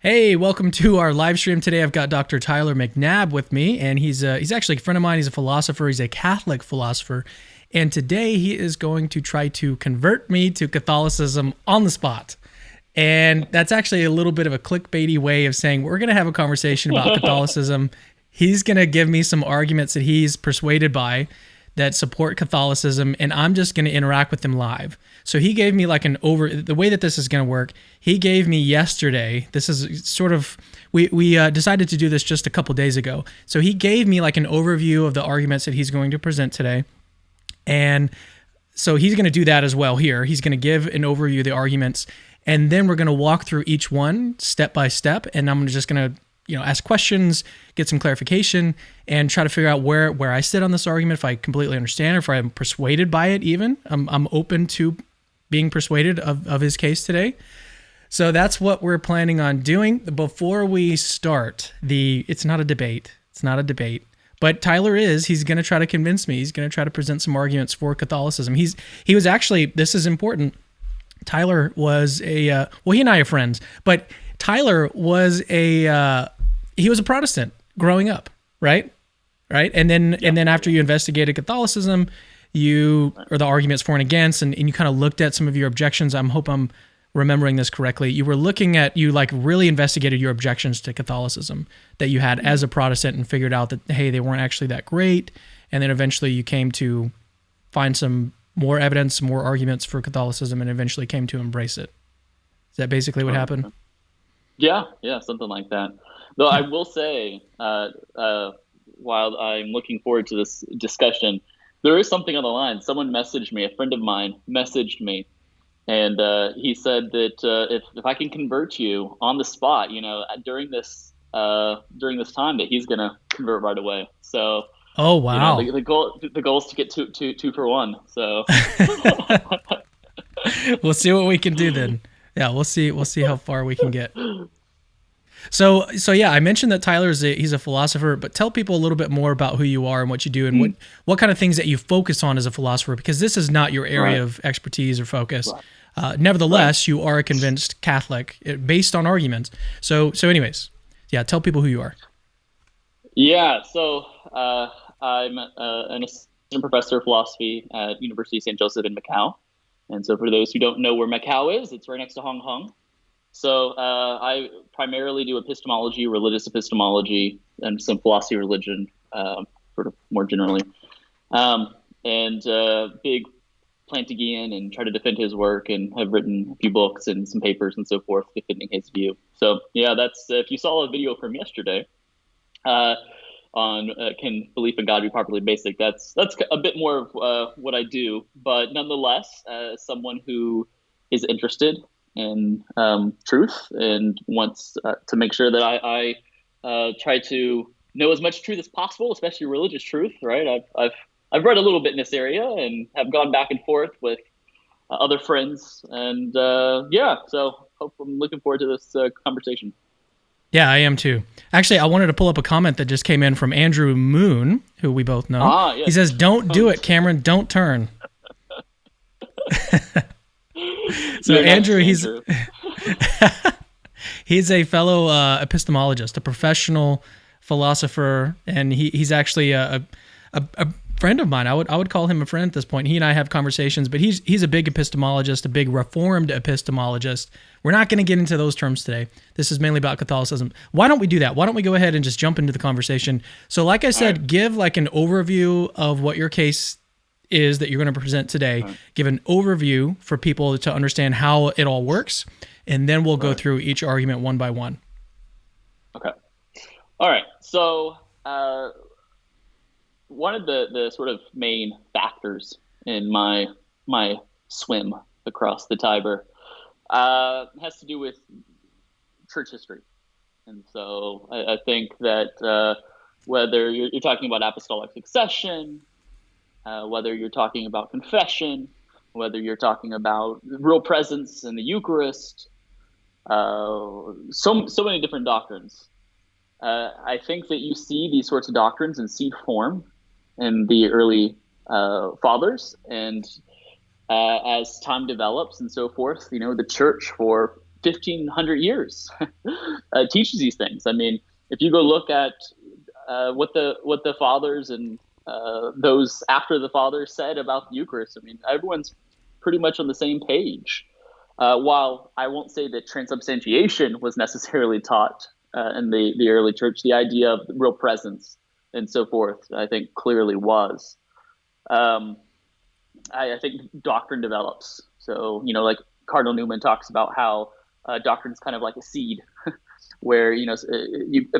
Hey, welcome to our live stream today. I've got Dr. Tyler McNabb with me, and he's actually a friend of mine. He's a philosopher. He's a Catholic philosopher. And today he is going to try to convert me to Catholicism on the spot. And that's actually a little bit of a clickbaity way of saying we're going to have a conversation about Catholicism. He's going to give me some arguments that he's persuaded by that support Catholicism, and I'm just going to interact with them live. So he gave me like the way that this is going to work, he gave me yesterday, this is sort of, we decided to do this just a couple days ago. So he gave me like an overview of the arguments that he's going to present today. And so he's going to do that as well here. He's going to give an overview of the arguments, and then we're going to walk through each one step by step, and I'm just going to ask questions, get some clarification, and try to figure out where I sit on this argument, if I completely understand, or if I'm persuaded by it even. I'm open to being persuaded of his case today. So that's what we're planning on doing. Before we start, it's not a debate. It's not a debate. But Tyler he's going to try to convince me. He's going to try to present some arguments for Catholicism. He was actually, this is important, Tyler was he and I are friends, but Tyler was he was a Protestant growing up, right? And then after you investigated Catholicism, or the arguments for and against, and you kind of looked at some of your objections. I hope I'm remembering this correctly. You were looking at, you like really investigated your objections to Catholicism that you had as a Protestant and figured out that, hey, they weren't actually that great. And then eventually you came to find some more evidence, more arguments for Catholicism, and eventually came to embrace it. Is that basically what happened? Yeah, something like that. Though I will say, while I'm looking forward to this discussion, there is something on the line. Someone messaged me, a friend of mine messaged me, and he said that if I can convert you on the spot, during this time, that he's gonna convert right away. So, oh wow, the goal is to get two for one. So we'll see what we can do then. Yeah, we'll see how far we can get. So yeah, I mentioned that Tyler he's a philosopher, but tell people a little bit more about who you are and what you do, and what kind of things that you focus on as a philosopher, because this is not your area of expertise or focus. Nevertheless, you are a convinced Catholic based on arguments. So anyways, yeah, tell people who you are. Yeah, so I'm an assistant professor of philosophy at University of St. Joseph in Macau. And so for those who don't know where Macau is, it's right next to Hong Kong. So I primarily do epistemology, religious epistemology, and some philosophy of religion, sort of more generally. And big Plantagean, and try to defend his work, and have written a few books and some papers and so forth defending his view. So yeah, that's if you saw a video from yesterday on can belief in God be properly basic, that's a bit more of what I do. But nonetheless, someone who is interested in truth and wants to make sure that I try to know as much truth as possible, especially religious truth, right? I've read a little bit in this area and have gone back and forth with other friends, and so I'm looking forward to this conversation. Yeah, I am too. Actually, I wanted to pull up a comment that just came in from Andrew Moon, who we both know. Yes. He says, "Don't do it, Cameron. Don't turn." So Andrew, he's a fellow epistemologist, a professional philosopher, and he's actually a friend of mine. I would call him a friend at this point. He and I have conversations, but he's a big epistemologist, a big Reformed epistemologist. We're not going to get into those terms today. This is mainly about Catholicism. Why don't we do that? Why don't we go ahead and just jump into the conversation? So like I said, give like an overview of what your case is that you're going to present today. Give an overview for people to understand how it all works, and then we'll go through each argument one by one. Okay. All right. So one of the sort of main factors in my swim across the Tiber has to do with church history. And so I think that whether you're talking about apostolic succession, whether you're talking about confession, whether you're talking about real presence in the Eucharist, so many different doctrines. I think that you see these sorts of doctrines in seed form in the early fathers, and as time develops and so forth, the church for 1,500 years teaches these things. I mean, if you go look at what the fathers and those after the fathers said about the Eucharist, I mean, everyone's pretty much on the same page. While I won't say that transubstantiation was necessarily taught in the early church, the idea of real presence and so forth, I think clearly was. I think doctrine develops. So, like Cardinal Newman talks about how doctrine is kind of like a seed where, you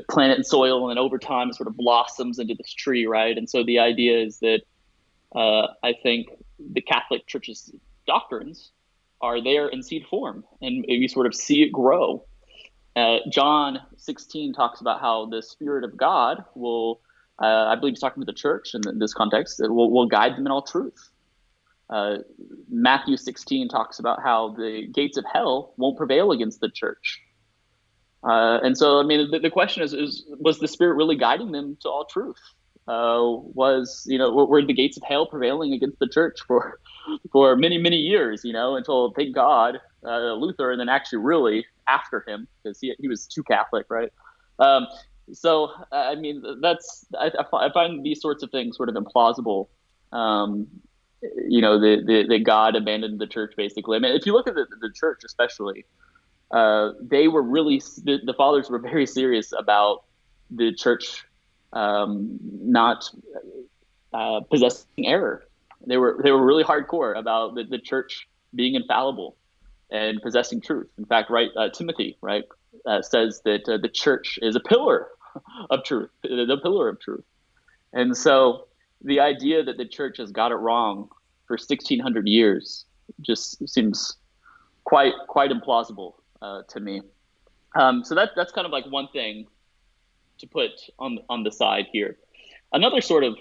plant it in soil and over time it sort of blossoms into this tree, right? And so the idea is that I think the Catholic Church's doctrines are there in seed form, and you sort of see it grow. John 16 talks about how the Spirit of God will, I believe he's talking to the church in this context, will guide them in all truth. Matthew 16 talks about how the gates of hell won't prevail against the church. And so, I mean, the question is, was the Spirit really guiding them to all truth? Were the gates of hell prevailing against the church for many, many years, until, thank God, Luther, and then actually really after him, because he was too Catholic, right? So, I mean, I find these sorts of things sort of implausible. That God abandoned the church, basically. I mean, if you look at the church especially, they were really, the fathers were very serious about the church not possessing error. They were really hardcore about the church being infallible and possessing truth. In fact, right, Timothy, right, says that the church is a pillar of truth, the pillar of truth. And so the idea that the church has got it wrong for 1,600 years just seems quite implausible to me. So that's kind of like one thing to put on the side here. Another sort of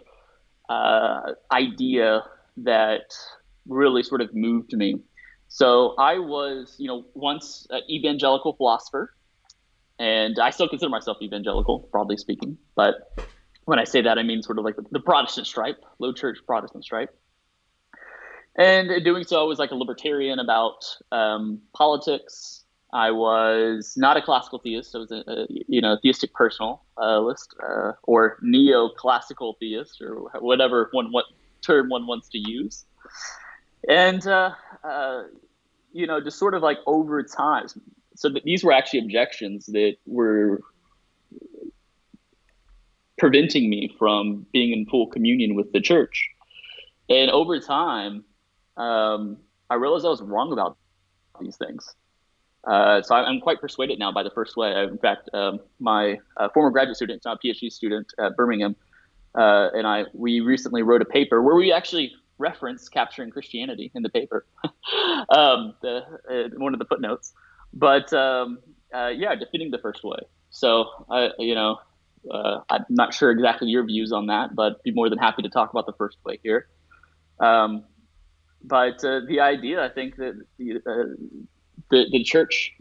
idea that really sort of moved me. So I was, once an evangelical philosopher, and I still consider myself evangelical, broadly speaking. But when I say that, I mean sort of like the Protestant stripe, low church Protestant stripe. And in doing so, I was like a libertarian about politics. I was not a classical theist. I was a theistic personalist or neoclassical theist, or whatever term one wants to use. And just sort of like over time. So these were actually objections that were preventing me from being in full communion with the church. And over time, I realized I was wrong about these things. So I'm quite persuaded now by the first way. In fact, my former graduate student, now a PhD student at Birmingham, and we recently wrote a paper where we actually reference capturing Christianity in the paper, one of the footnotes. But defeating the first way. So I'm not sure exactly your views on that, but be more than happy to talk about the first way here. But the idea, I think that the church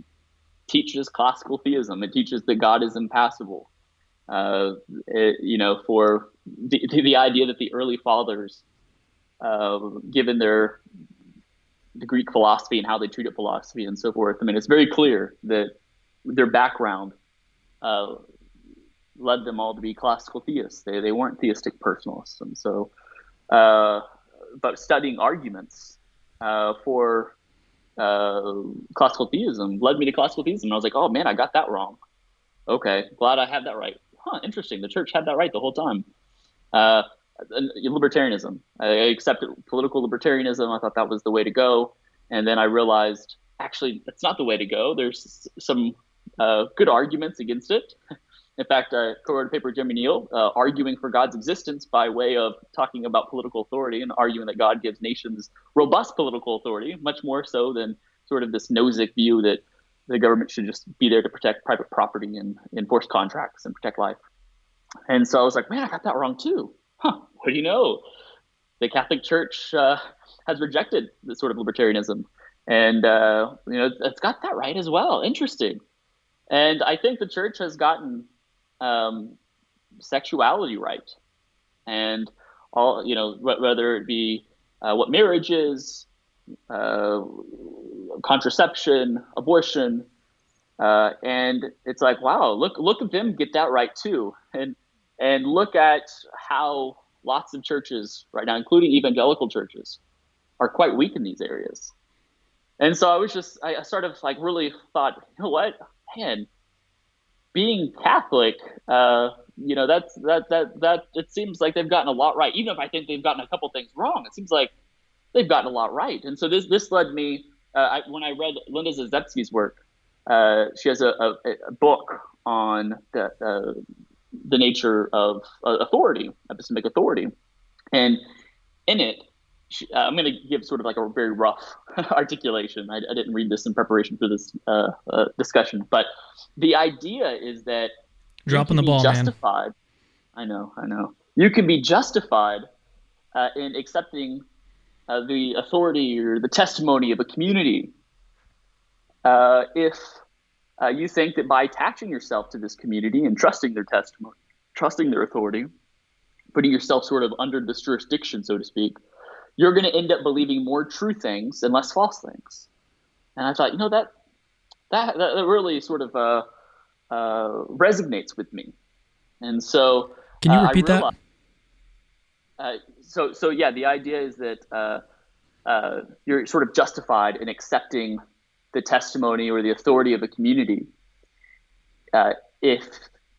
teaches classical theism. It teaches that God is impassible. For the idea that the early fathers, given the Greek philosophy and how they treated philosophy and so forth, I mean, it's very clear that their background led them all to be classical theists. They weren't theistic personalists. And so, but studying arguments for classical theism led me to classical theism. And I was like, oh man, I got that wrong. Okay, glad I had that right. Interesting. The church had that right the whole time. Libertarianism. I accepted political libertarianism. I thought that was the way to go. And then I realized, actually, that's not the way to go. There's some good arguments against it. In fact, I co-wrote a paper with Jeremy Neal arguing for God's existence by way of talking about political authority and arguing that God gives nations robust political authority, much more so than sort of this Gnostic view that the government should just be there to protect private property and enforce contracts and protect life. And so I was like, man, I got that wrong too. What do you know? The Catholic Church has rejected this sort of libertarianism. And, it's got that right as well. Interesting. And I think the church has gotten sexuality right. And all, whether it be what marriage is, contraception, abortion, And it's like, wow, look at them get that right too, and look at how lots of churches right now, including evangelical churches, are quite weak in these areas. And so I sort of like really thought, you know what, man, being Catholic, that it seems like they've gotten a lot right. Even if I think they've gotten a couple things wrong, it seems like they've gotten a lot right. And so this led me, when I read Linda Zazetsky's work, she has a book on the nature of authority, epistemic authority, and in it, I'm going to give sort of like a very rough articulation. I didn't read this in preparation for this discussion, but the idea is that Dropping the ball, justified. Man. I know. You can be justified in accepting the authority or the testimony of a community if you think that by attaching yourself to this community and trusting their testimony, trusting their authority, putting yourself sort of under this jurisdiction, so to speak, you're going to end up believing more true things and less false things. And I thought, that really sort of resonates with me. And so can you repeat that? So yeah, the idea is that you're sort of justified in accepting the testimony or the authority of a community if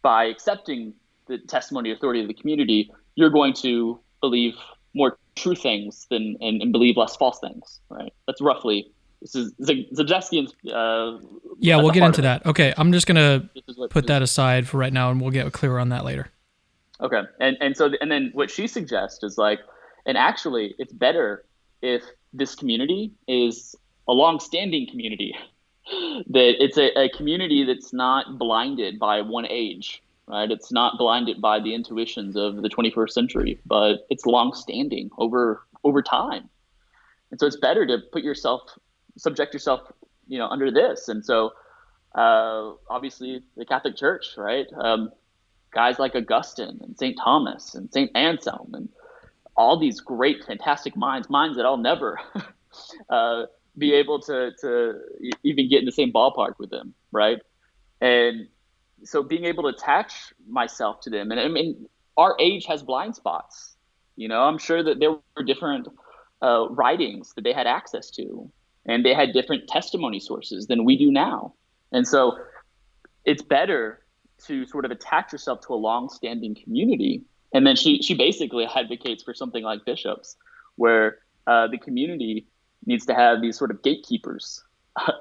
by accepting the testimony or authority of the community, you're going to believe more true things and believe less false things, right? That's roughly, this is Zabzewski's. Yeah, we'll get into that. Okay, I'm just going to put that aside for right now, and we'll get clearer on that later. Okay, and then what she suggests is like, and actually it's better if this community is a long-standing community, that it's a community that's not blinded by one age, right? It's not blinded by the intuitions of the 21st century, but it's long-standing over time. And so it's better to subject yourself, under this. And so obviously the Catholic Church, right? Guys like Augustine and St. Thomas and St. Anselm and all these great, fantastic minds that I'll never be able to even get in the same ballpark with them, right? And so being able to attach myself to them, and I mean, our age has blind spots. I'm sure that there were different writings that they had access to, and they had different testimony sources than we do now. And so it's better to sort of attach yourself to a long-standing community. And then she basically advocates for something like bishops, where the community needs to have these sort of gatekeepers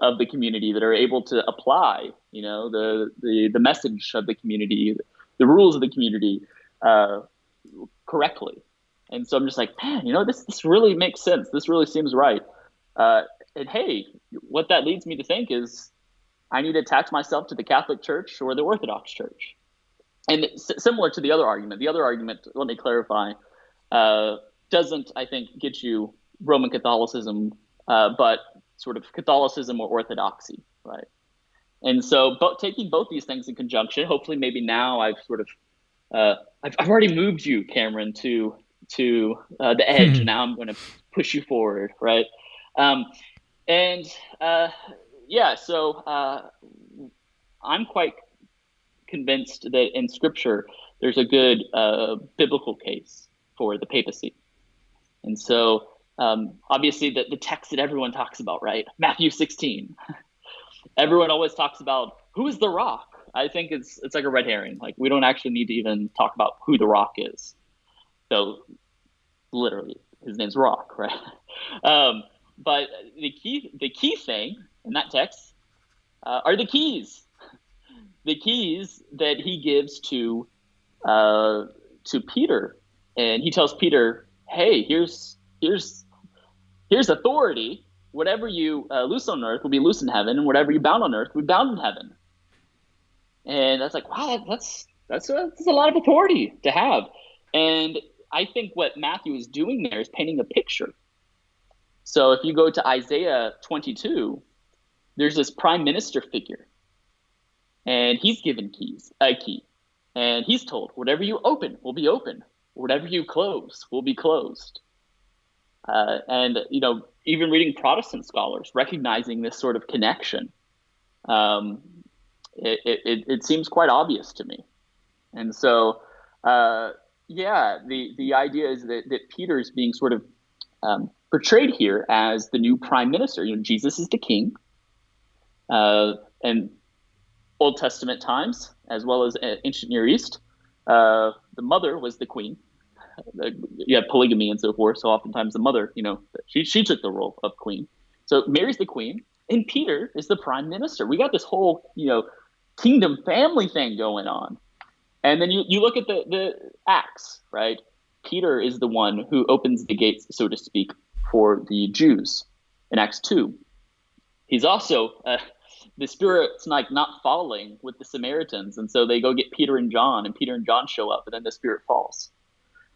of the community that are able to apply, the message of the community, the rules of the community correctly. And so I'm just like, man, this really makes sense. This really seems right. And hey, what that leads me to think is I need to attach myself to the Catholic Church or the Orthodox Church. And similar to the other argument, let me clarify, doesn't, I think, get you Roman Catholicism, but sort of Catholicism or Orthodoxy, right? And so taking both these things in conjunction, hopefully maybe now I've sort of, I've already moved you, Cameron, to the edge, and now I'm going to push you forward, right? So I'm quite convinced that in Scripture there's a good biblical case for the papacy. And so obviously the text that everyone talks about, right? Matthew 16. Everyone always talks about who is the rock. I think it's like a red herring. Like, we don't actually need to even talk about who the rock is. So literally his name's Rock, right? But the key thing in that text are the keys. The keys that he gives to Peter, and he tells Peter, "Hey, here's authority. Whatever you loose on earth will be loose in heaven, and whatever you bound on earth will be bound in heaven." And that's like, wow, that's a lot of authority to have. And I think what Matthew is doing there is painting a picture. So if you go to Isaiah 22, there's this prime minister figure, and he's given a key, and he's told, whatever you open will be open, whatever you close will be closed. And even reading Protestant scholars recognizing this sort of connection, it seems quite obvious to me. And so, yeah, the idea is that Peter is being sort of portrayed here as the new prime minister. Jesus is the king, and Old Testament times, as well as ancient Near East, the mother was the queen. You have polygamy and so forth. So oftentimes the mother, she took the role of queen. So Mary's the queen, and Peter is the prime minister. We got this whole, kingdom family thing going on. And then you look at the Acts, right? Peter is the one who opens the gates, so to speak, for the Jews in Acts 2. He's also the Spirit's like not falling with the Samaritans, and so they go get Peter and John, and Peter and John show up, and then the Spirit falls.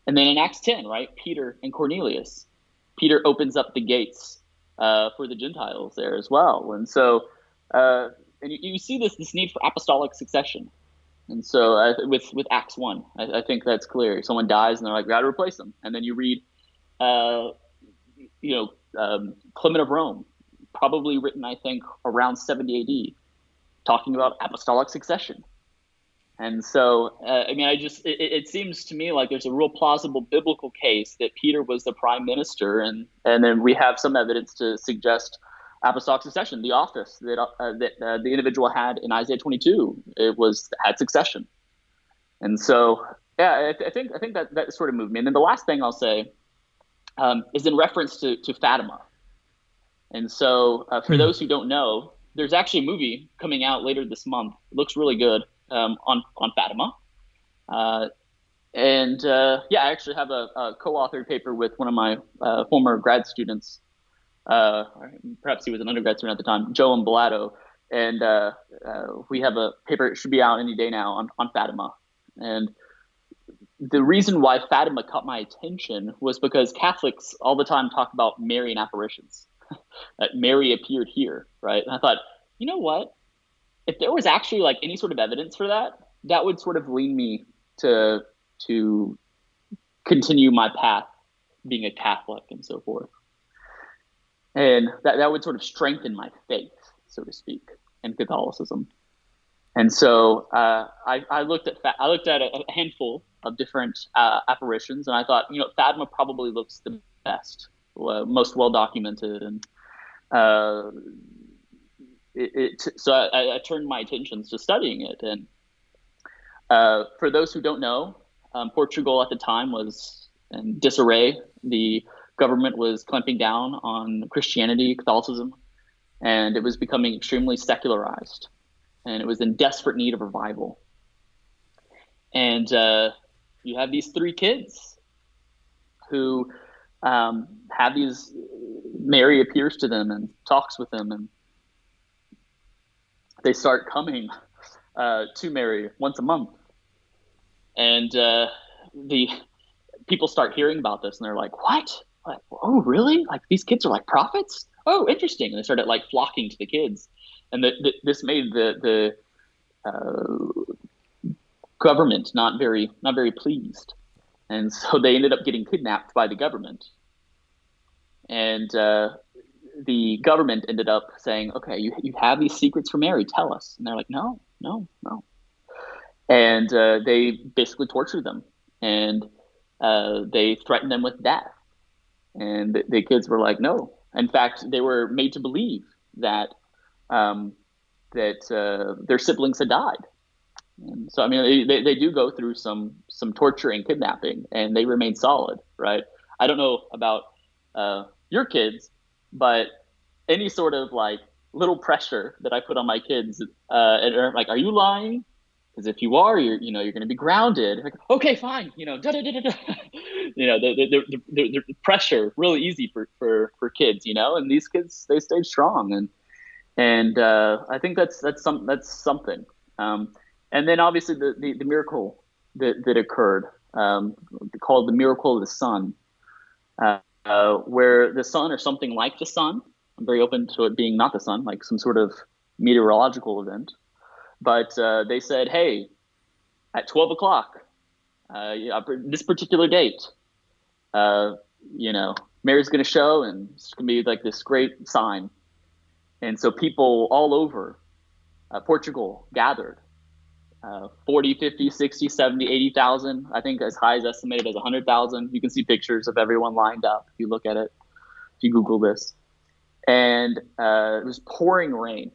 And then in Acts 10, right, Peter and Cornelius, Peter opens up the gates for the Gentiles there as well. And so and you see this need for apostolic succession. And so with Acts 1, I think that's clear. Someone dies and they're like, we got to replace them. And then you read, Clement of Rome, probably written, I think, around 70 AD, talking about apostolic succession. And so, it seems to me like there's a real plausible biblical case that Peter was the prime minister, and then we have some evidence to suggest apostolic succession, the office that the individual had in Isaiah 22. Had succession, and so I think that sort of moved me. And then the last thing I'll say is in reference to Fatima. And so for those who don't know, there's actually a movie coming out later this month. It looks really good. On Fatima. I actually have a co-authored paper with one of my former grad students. Perhaps he was an undergrad student at the time, Joe Embalato. And we have a paper, it should be out any day now, on Fatima. And the reason why Fatima caught my attention was because Catholics all the time talk about Marian apparitions. That Mary appeared here, right? And I thought, you know what? If there was actually like any sort of evidence for that, that would sort of lead me to continue my path being a Catholic and so forth. And that would sort of strengthen my faith, so to speak, in Catholicism. And so I looked at a handful of different apparitions, and I thought, Fatima probably looks the best, most well documented, and so I turned my attentions to studying it. And for those who don't know, Portugal at the time was in disarray. The government was clamping down on Christianity, Catholicism, and it was becoming extremely secularized. And it was in desperate need of revival. And you have these three kids who have these, Mary appears to them and talks with them, and they start coming to Mary once a month. And the people start hearing about this, and they're like, what? Like, oh, really? Like, these kids are like prophets? Oh, interesting. And they started like flocking to the kids. And this made the government not very pleased. And so they ended up getting kidnapped by the government. And the government ended up saying, okay, you have these secrets from Mary, tell us. And they're like, no. And they basically tortured them, and they threatened them with death. And the kids were like, no. In fact, they were made to believe that their siblings had died. And so, they do go through some torture and kidnapping, and they remain solid, right? I don't know about your kids, but any sort of like little pressure that I put on my kids, and like, are you lying? Because if you are, you're going to be grounded. Like, okay, fine. The pressure really easy for kids, and these kids, they stayed strong, and I think that's something. And then obviously the miracle that occurred, called the miracle of the sun, where the sun or something like the sun. I'm very open to it being not the sun, like some sort of meteorological event. But they said, hey, at 12 o'clock, this particular date, Mary's going to show, and it's going to be like this great sign. And so people all over Portugal gathered 40, 50, 60, 70, 80,000. I think as high as estimated as 100,000. You can see pictures of everyone lined up if you look at it, if you Google this. And it was pouring rain.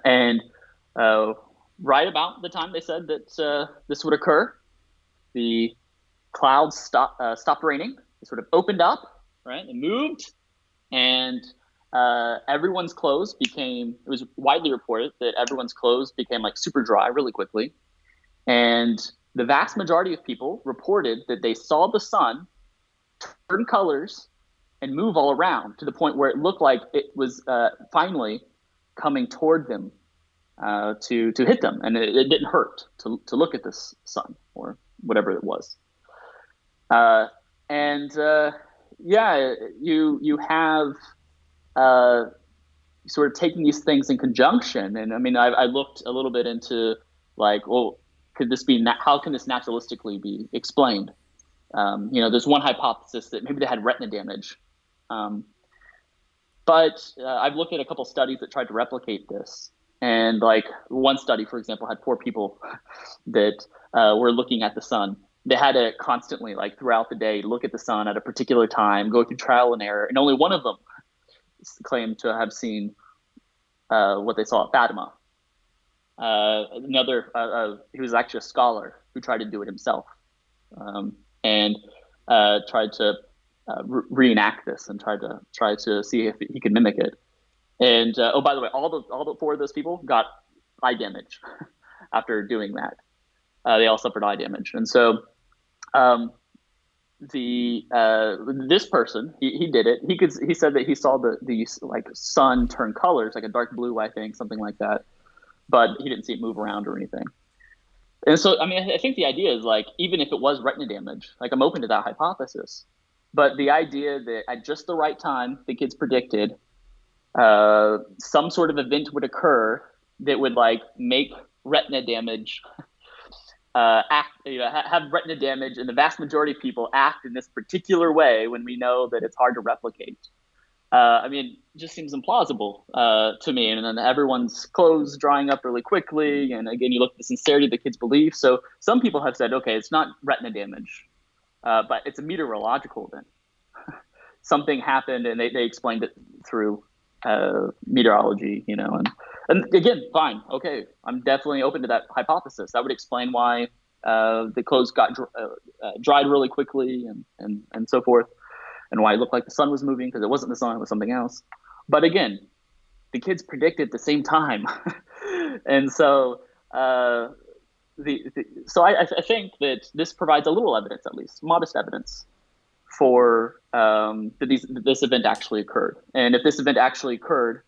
And right about the time they said that this would occur, the clouds stopped raining. It sort of opened up, right? It moved, and everyone's clothes it was widely reported that everyone's clothes became like super dry really quickly. And the vast majority of people reported that they saw the sun turn colors and move all around to the point where it looked like it was finally coming toward them to hit them. And it didn't hurt to look at this sun or whatever it was. You have sort of taking these things in conjunction. And I mean, I looked a little bit into like, well, how can this naturalistically be explained? There's one hypothesis that maybe they had retina damage. But I've looked at a couple studies that tried to replicate this. And like one study, for example, had 4 people that were looking at the sun. They had to constantly, like throughout the day, look at the sun at a particular time, go through trial and error. And only one of them claimed to have seen what they saw at Fatima. Another, he was actually a scholar who tried to do it himself, and tried to reenact this and try to see if he could mimic it. And by the way, all the 4 of those people got eye damage after doing that. They all suffered eye damage, and so this person he did it. He said that he saw the like sun turn colors, like a dark blue, I think, something like that, but he didn't see it move around or anything. And so, I mean, I think the idea is like, even if it was retina damage, like I'm open to that hypothesis, but the idea that at just the right time, the kids predicted some sort of event would occur that would like make retina damage have retina damage, and the vast majority of people act in this particular way when we know that it's hard to replicate. I mean, it just seems implausible to me. And then everyone's clothes drying up really quickly. And again, you look at the sincerity of the kids' belief. So some people have said, okay, it's not retina damage, but it's a meteorological event. Something happened, and they explained it through meteorology, and again, fine. Okay. I'm definitely open to that hypothesis. That would explain why the clothes got dried really quickly and so forth, and why it looked like the sun was moving, because it wasn't the sun, it was something else. But again, the kids predicted at the same time. And so I think that this provides a little evidence, at least modest evidence, for that this event actually occurred. And if this event actually occurred,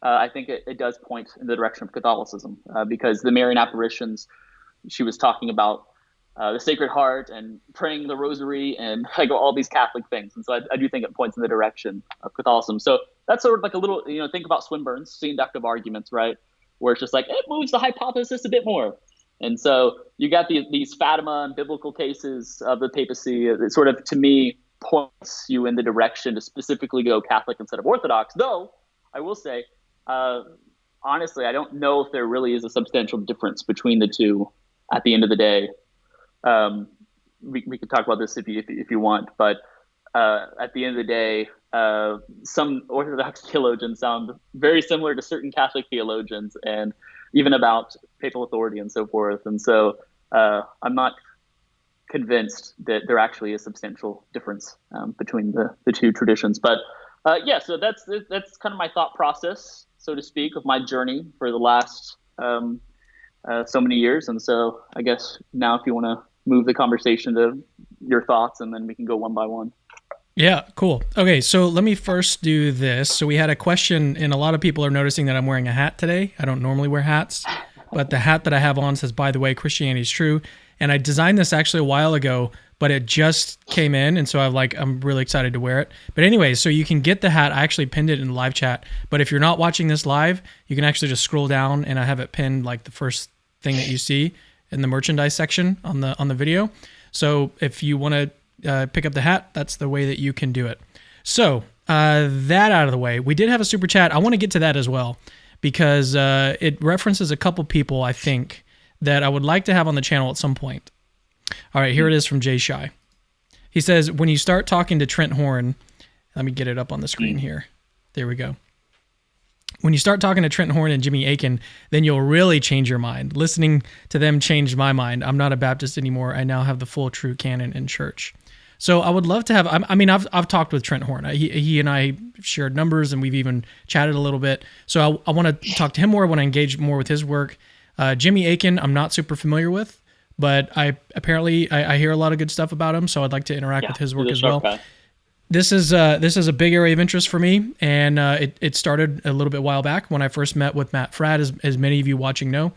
I think it does point in the direction of Catholicism, because the Marian apparitions, she was talking about the Sacred Heart and praying the Rosary and like all these Catholic things. And so I do think it points in the direction of Catholicism. So that's sort of like a little, think about Swinburne's inductive arguments, right? Where it's just like, it moves the hypothesis a bit more. And so you got these Fatima and biblical cases of the papacy. It sort of, to me, points you in the direction to specifically go Catholic instead of Orthodox. Though I will say, honestly, I don't know if there really is a substantial difference between the two at the end of the day. We could talk about this if you want, but at the end of the day, some Orthodox theologians sound very similar to certain Catholic theologians, and even about papal authority and so forth. And so I'm not convinced that there actually is substantial difference between the two traditions. But so that's kind of my thought process, so to speak, of my journey for the last so many years. And so I guess now if you want to move the conversation to your thoughts, and then we can go one by one. Yeah, cool. Okay, so let me first do this. So we had a question, and a lot of people are noticing that I'm wearing a hat today. I don't normally wear hats, but the hat that I have on says, "By the way, Christianity is true." And I designed this actually a while ago, but it just came in, and so I'm really excited to wear it. But anyway, so you can get the hat. I actually pinned it in the live chat, but if you're not watching this live, you can actually just scroll down, and I have it pinned like the first thing that you see in the merchandise section on the video. So if you want to pick up the hat, that's the way that you can do it. So that out of the way, we did have a super chat. I want to get to that as well, because it references a couple people, I think, that I would like to have on the channel at some point. All right, here it is from Jay Shy. He says, when you start talking to Trent Horn, let me get it up on the screen here. There we go. When you start talking to Trent Horn and Jimmy Akin, then you'll really change your mind. Listening to them changed my mind. I'm not a Baptist anymore. I now have the full true canon in church. So I would love to have, I mean, I've talked with Trent Horn. He and I shared numbers, and we've even chatted a little bit. So I want to talk to him more. I want to engage more with his work. Jimmy Akin, I'm not super familiar with, but I hear a lot of good stuff about him. So I'd like to interact with his work as well. This is a big area of interest for me, and it started a little bit while back when I first met with Matt Fradd, as many of you watching know,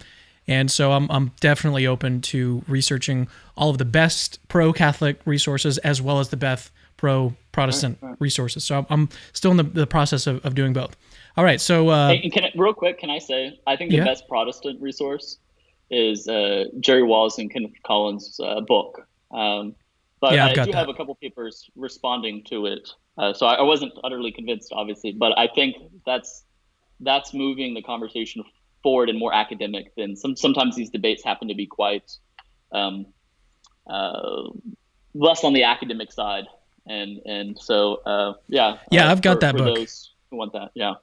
and so I'm definitely open to researching all of the best pro-Catholic resources as well as the best pro-Protestant resources. So I'm still in the process of doing both. All right, so real quick, can I say I think the best Protestant resource is Jerry Wallace and Kenneth Collins' book. But I do have a couple papers responding to it. So I wasn't utterly convinced, obviously, but I think that's moving the conversation forward and more academic than sometimes these debates happen to be quite less on the academic side. And so, I've got that book. Those who want that, yeah.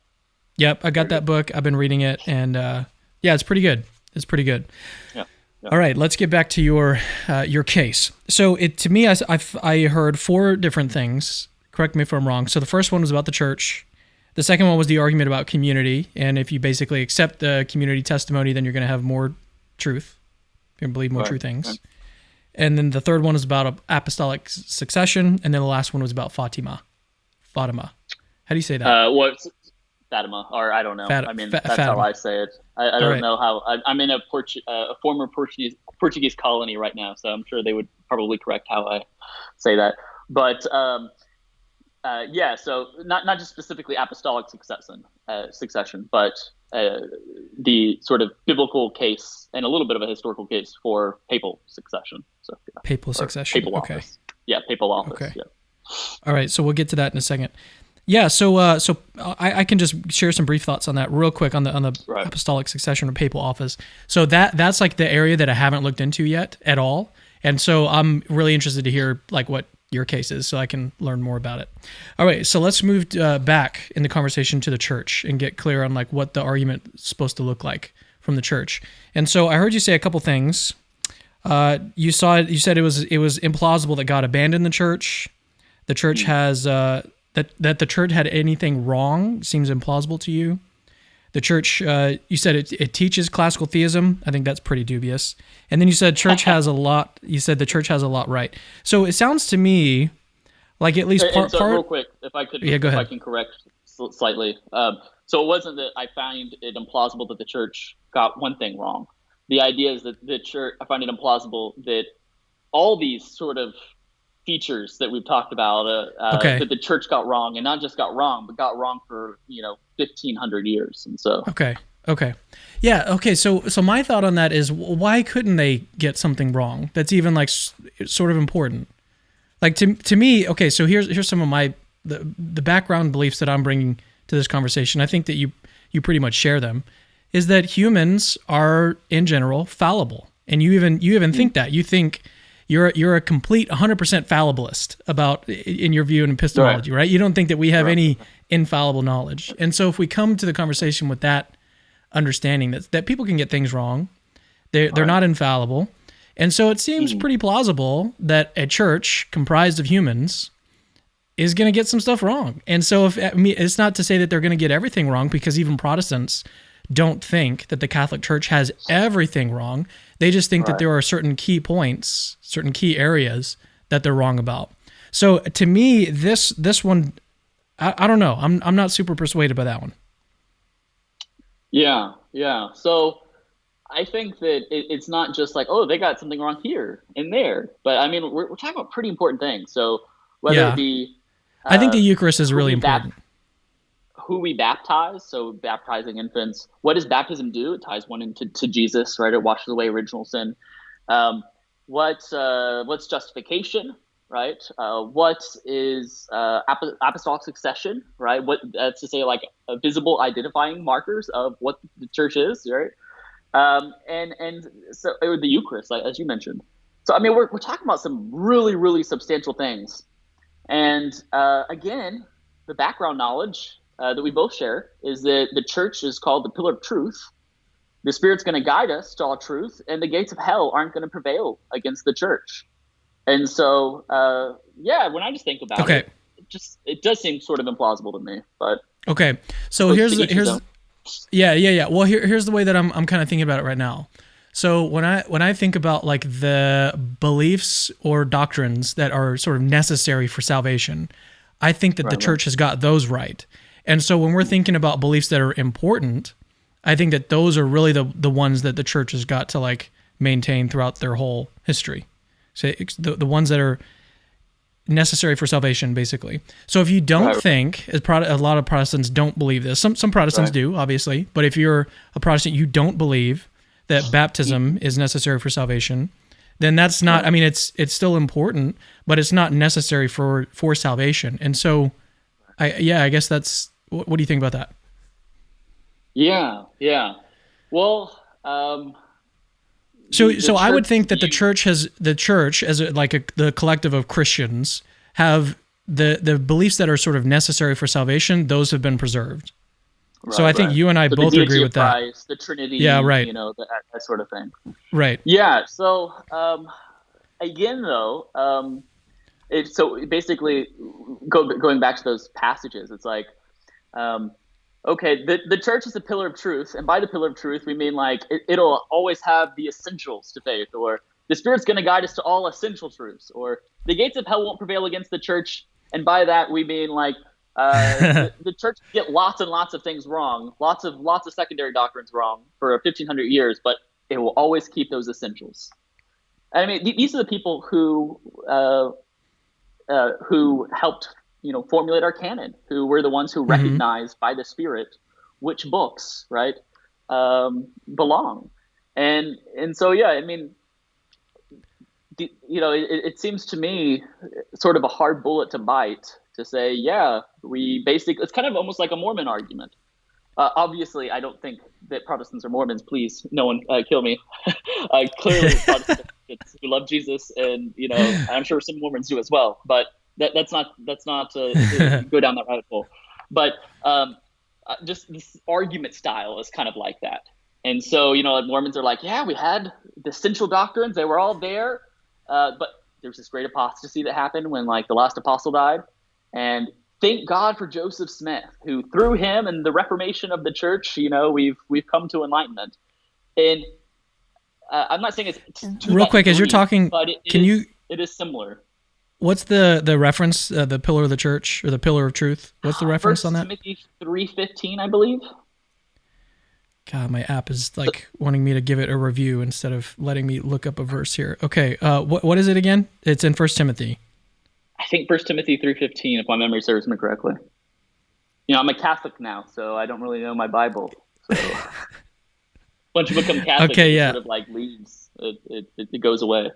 Yep, I got that book. I've been reading it, and it's pretty good. It's pretty good. Yeah. All right, let's get back to your case. So to me, I heard four different things. Correct me if I'm wrong. So the first one was about the church. The second one was the argument about community, and if you basically accept the community testimony, then you're going to have more truth. You're going to believe more true things. Right. And then the third one is about apostolic succession, and then the last one was about Fatima. How do you say that? Fatima, or I don't know. That's how I say it. I don't know how. I'm in a former Portuguese colony right now, so I'm sure they would probably correct how I say that. But so not just specifically apostolic succession, but the sort of biblical case and a little bit of a historical case for papal succession. So papal succession. Papal office. Yeah, papal office. Okay. Yeah. All right, so we'll get to that in a second. Yeah, so I can just share some brief thoughts on that real quick on the apostolic succession or papal office. So that's like the area that I haven't looked into yet at all, and so I'm really interested to hear like what your case is, so I can learn more about it. All right, so let's move back in the conversation to the church and get clear on like what the argument is supposed to look like from the church. And so I heard you say a couple things. You said it was implausible that God abandoned the church. The church has. That the church had anything wrong seems implausible to you. The church, you said it teaches classical theism. I think that's pretty dubious. And then you said church has a lot. You said the church has a lot right. So it sounds to me like at least part. Real quick, if I could, go ahead. I can correct slightly. So it wasn't that I find it implausible that the church got one thing wrong. The idea is that the church. I find it implausible that all these sort of features that we've talked about that the church got wrong, and not just got wrong, but got wrong for 1,500 years. And so so my thought on that is, why couldn't they get something wrong that's even like sort of important? Like to me, so here's some of my the background beliefs that I'm bringing to this conversation. I think that you pretty much share them. Is that humans are in general fallible, and you even think that you think. You're a complete 100% fallibilist about in your view in epistemology, right? You don't think that we have any infallible knowledge. And so if we come to the conversation with that understanding that people can get things wrong, they're not infallible. And so it seems pretty plausible that a church comprised of humans is going to get some stuff wrong. And so it's not to say that they're going to get everything wrong, because even Protestants don't think that the Catholic Church has everything wrong. They just think that there are certain key points, certain key areas that they're wrong about. So to me, this one, I don't know. I'm not super persuaded by that one. Yeah. So I think that it's not just like, oh, they got something wrong here and there. But I mean, we're talking about pretty important things. So whether it be... I think the Eucharist is really important. Who we baptize, so baptizing infants. What does baptism do? It ties one into Jesus, right? It washes away original sin. What's justification? right? What is apostolic succession, right? What that's to say, like visible identifying markers of what the church is, right? And so the Eucharist, like, as you mentioned. So I mean, we're talking about some really substantial things, and again, the background knowledge that we both share is that the church is called the pillar of truth. The Spirit's going to guide us to all truth, and the gates of hell aren't going to prevail against the church. And so, when I just think about it does seem sort of implausible to me. But okay, so here's Well, here's the way that I'm kind of thinking about it right now. So when I think about like the beliefs or doctrines that are sort of necessary for salvation, I think that the church has got those right. And so when we're thinking about beliefs that are important, I think that those are really the ones that the church has got to like maintain throughout their whole history. So the ones that are necessary for salvation, basically. So if you don't think, a lot of Protestants don't believe this. Some Protestants do, obviously. But if you're a Protestant, you don't believe that baptism is necessary for salvation, then that's not. I mean, it's still important, but it's not necessary for salvation. And so, I guess that's. What do you think about that? Yeah. Well. So I would think that the church as the collective of Christians have the beliefs that are sort of necessary for salvation. Those have been preserved. So I think you and I both agree with that. Christ, the Trinity, right. That sort of thing. Right. Yeah. So again, though, so basically going back to those passages, it's like. Okay, the church is a pillar of truth, and by the pillar of truth, we mean like it'll always have the essentials to faith, or the Spirit's going to guide us to all essential truths, or the gates of hell won't prevail against the church, and by that we mean like the church get lots and lots of things wrong, lots of secondary doctrines wrong for 1,500 years, but it will always keep those essentials. And I mean, these are the people who helped. Formulate our canon, who were the ones who recognized by the Spirit which books, right, belong. And so, I mean, it seems to me sort of a hard bullet to bite to say, it's kind of almost like a Mormon argument. Obviously, I don't think that Protestants are Mormons. Please, no one kill me. Clearly, Protestants who love Jesus, and I'm sure some Mormons do as well. But that's not to go down that rabbit hole. But just this argument style is kind of like that. And so Mormons are like, we had the essential doctrines; they were all there. But there's this great apostasy that happened when like the last apostle died, and thank God for Joseph Smith, who through him and the Reformation of the church, we've come to enlightenment. And I'm not saying it's to real quick as you're talking, but it is similar. What's the reference? The pillar of the church or the pillar of truth? What's the reference on that? 1 Timothy 3:15, I believe. God, my app is like wanting me to give it a review instead of letting me look up a verse here. Okay, what is it again? It's in 1 Timothy. I think 1 Timothy 3:15, if my memory serves me correctly. I'm a Catholic now, so I don't really know my Bible. So once you become Catholic, it sort of like leaves. It goes away.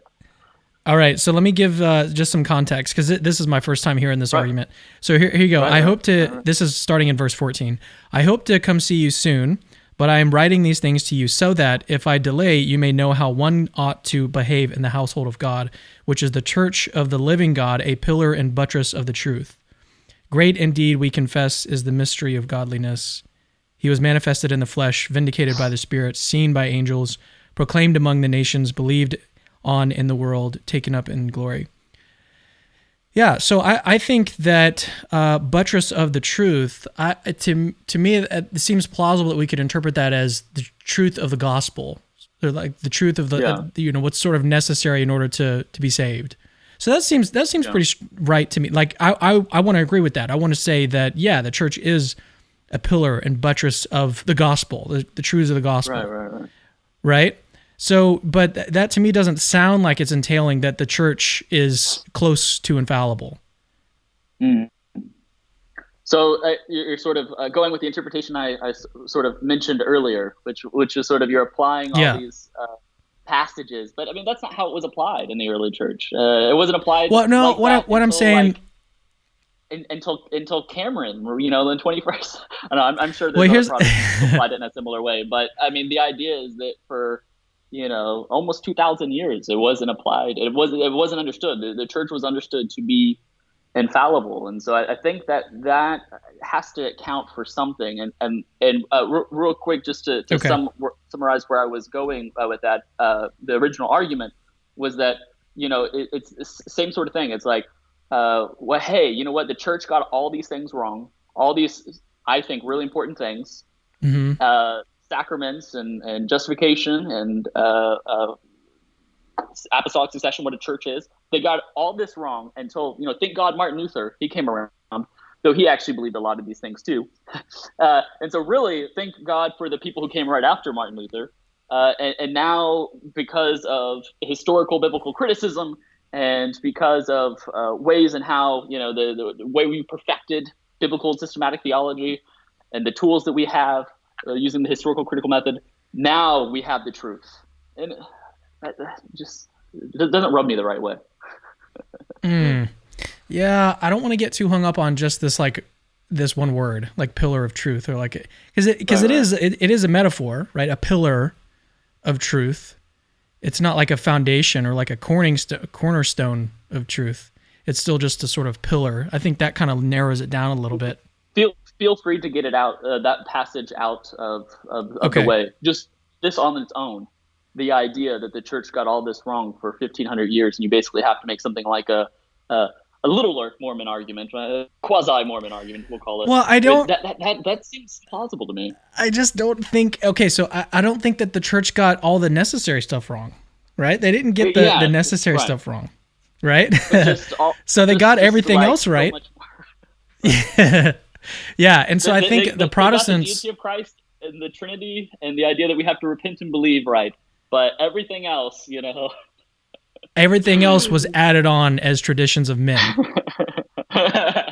All right, so let me give just some context, because this is my first time hearing this argument. So here you go. I hope to, this is starting in verse 14. I hope to come see you soon, but I am writing these things to you so that, if I delay, you may know how one ought to behave in the household of God, which is the church of the living God, a pillar and buttress of the truth. Great indeed, we confess, is the mystery of godliness. He was manifested in the flesh, vindicated by the Spirit, seen by angels, proclaimed among the nations, believed on in the world, taken up in glory. Yeah, so I think that buttress of the truth, to me, it seems plausible that we could interpret that as the truth of the gospel, or like the truth of the what's sort of necessary in order to be saved. So that seems pretty right to me. Like I want to agree with that. I want to say that the church is a pillar and buttress of the gospel, the truths of the gospel. Right? So, but that to me doesn't sound like it's entailing that the church is close to infallible. Mm. So you're sort of going with the interpretation I sort of mentioned earlier, which is sort of you're applying all these passages, but I mean that's not how it was applied in the early church. It wasn't applied Well, no, like that what I'm until saying. until Cameron, you know, in 21st. I know, I'm sure Well, there's other here's Protestants who applied it in a similar way, but I mean, the idea is that for almost 2,000 years, it wasn't applied. It wasn't understood. The church was understood to be infallible, and so I think that has to account for something. And real quick, just to okay. summarize where I was going with that, the original argument was that it's the same sort of thing. It's like, well, hey, you know what? The church got all these things wrong. All these, I think, really important things. Mm-hmm. Sacraments and justification and apostolic succession, what a church is. They got all this wrong until, thank God Martin Luther, he came around, though he actually believed a lot of these things too. And so really, thank God for the people who came right after Martin Luther. And now, because of historical biblical criticism and because of ways and how, the way we perfected biblical systematic theology and the tools that we have using the historical critical method, now we have the truth. And that just doesn't rub me the right way. Yeah, I don't want to get too hung up on just this one word, like pillar of truth, or like because it is a metaphor, right? A pillar of truth. It's not like a foundation or like a cornerstone of truth. It's still just a sort of pillar. I think that kind of narrows it down a little bit. Feel free to get it out, that passage out of okay. the way. Just this on its own. The idea that the church got all this wrong for 1,500 years, and you basically have to make something like a littler Mormon argument, quasi-Mormon argument, we'll call it. Well, I don't. That seems plausible to me. I just don't think. Okay, so I don't think that the church got all the necessary stuff wrong, right? They didn't get the necessary stuff wrong, right? So they got everything else right. So yeah, and so I think the Protestants, got the deity of Christ and the Trinity and the idea that we have to repent and believe, right? But everything else, everything else was added on as traditions of men.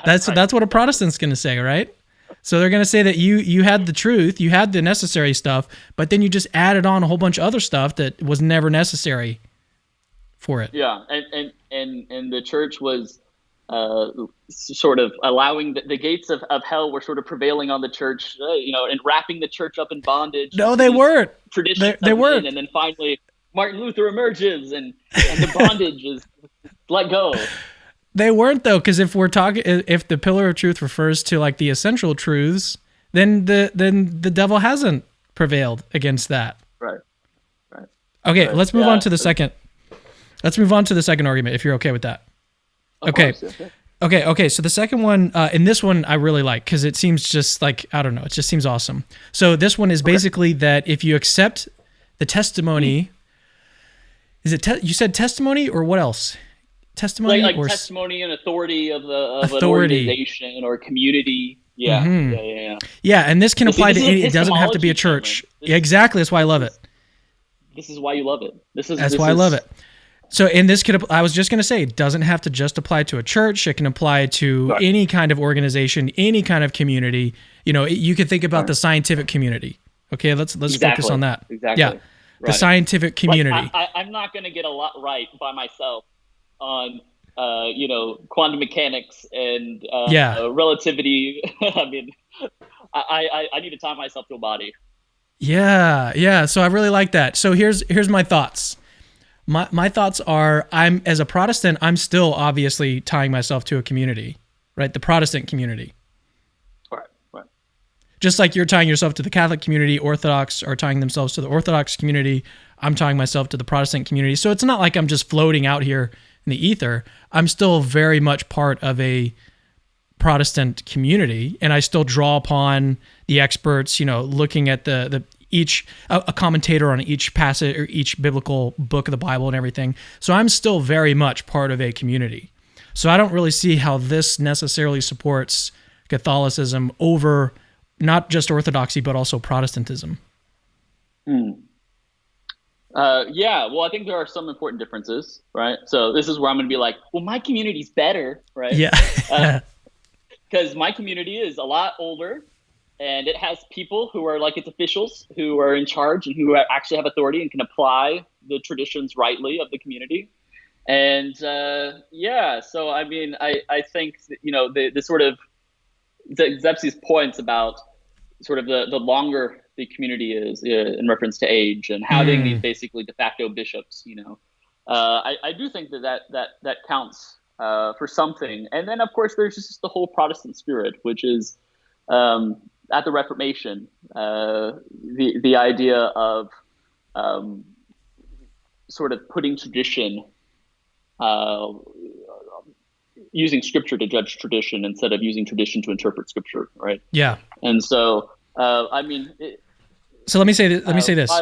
That's what a Protestant's going to say, right? So they're going to say that you had the truth, you had the necessary stuff, but then you just added on a whole bunch of other stuff that was never necessary for it. Yeah, and the church was sort of allowing the gates of hell were sort of prevailing on the church, and wrapping the church up in bondage. No, they weren't. Traditions they weren't. And then finally Martin Luther emerges and the bondage is let go. They weren't, though, because if the pillar of truth refers to like the essential truths, then the devil hasn't prevailed against that. Right. Okay, right. Let's move on to the second. Let's move on to the second argument, if you're okay with that. Okay. Okay. So the second one, and this one I really like because it seems just like, I don't know, it just seems awesome. So this one is basically that if you accept the testimony, is it you said testimony or what else? Testimony like or testimony and authority of an organization or community. Yeah. Mm-hmm. Yeah, and this can apply to any. It doesn't have to be a church. Exactly. That's why I love it. This is why you love it. That's why I love it. So, and this I was just going to say, it doesn't have to just apply to a church. It can apply to any kind of organization, any kind of community. You can think about the scientific community. Okay, let's focus on that. Exactly. Yeah, the scientific community. Like, I'm not going to get a lot right by myself on, quantum mechanics and relativity. I mean, I need to tie myself to a body. Yeah. So I really like that. So here's my thoughts. My thoughts are, as a Protestant, I'm still obviously tying myself to a community, right? The Protestant community. Right. Just like you're tying yourself to the Catholic community, Orthodox are tying themselves to the Orthodox community, I'm tying myself to the Protestant community. So it's not like I'm just floating out here in the ether. I'm still very much part of a Protestant community, and I still draw upon the experts, looking at a commentator on each passage or each biblical book of the Bible and everything. So I'm still very much part of a community. So I don't really see how this necessarily supports Catholicism over not just Orthodoxy, but also Protestantism. Well, I think there are some important differences, right? So this is where I'm going to be like, well, my community's better, right? Yeah. Because my community is a lot older, and it has people who are like its officials, who are in charge and who actually have authority and can apply the traditions rightly of the community. And so I mean, I think that, the sort of Zepsi's points about sort of the longer the community is in reference to age and having these basically de facto bishops, I do think that counts for something. And then of course there's just the whole Protestant spirit, which is at the Reformation, the idea of sort of putting tradition, using scripture to judge tradition instead of using tradition to interpret scripture, right? Yeah. And so, I mean... So let me say this.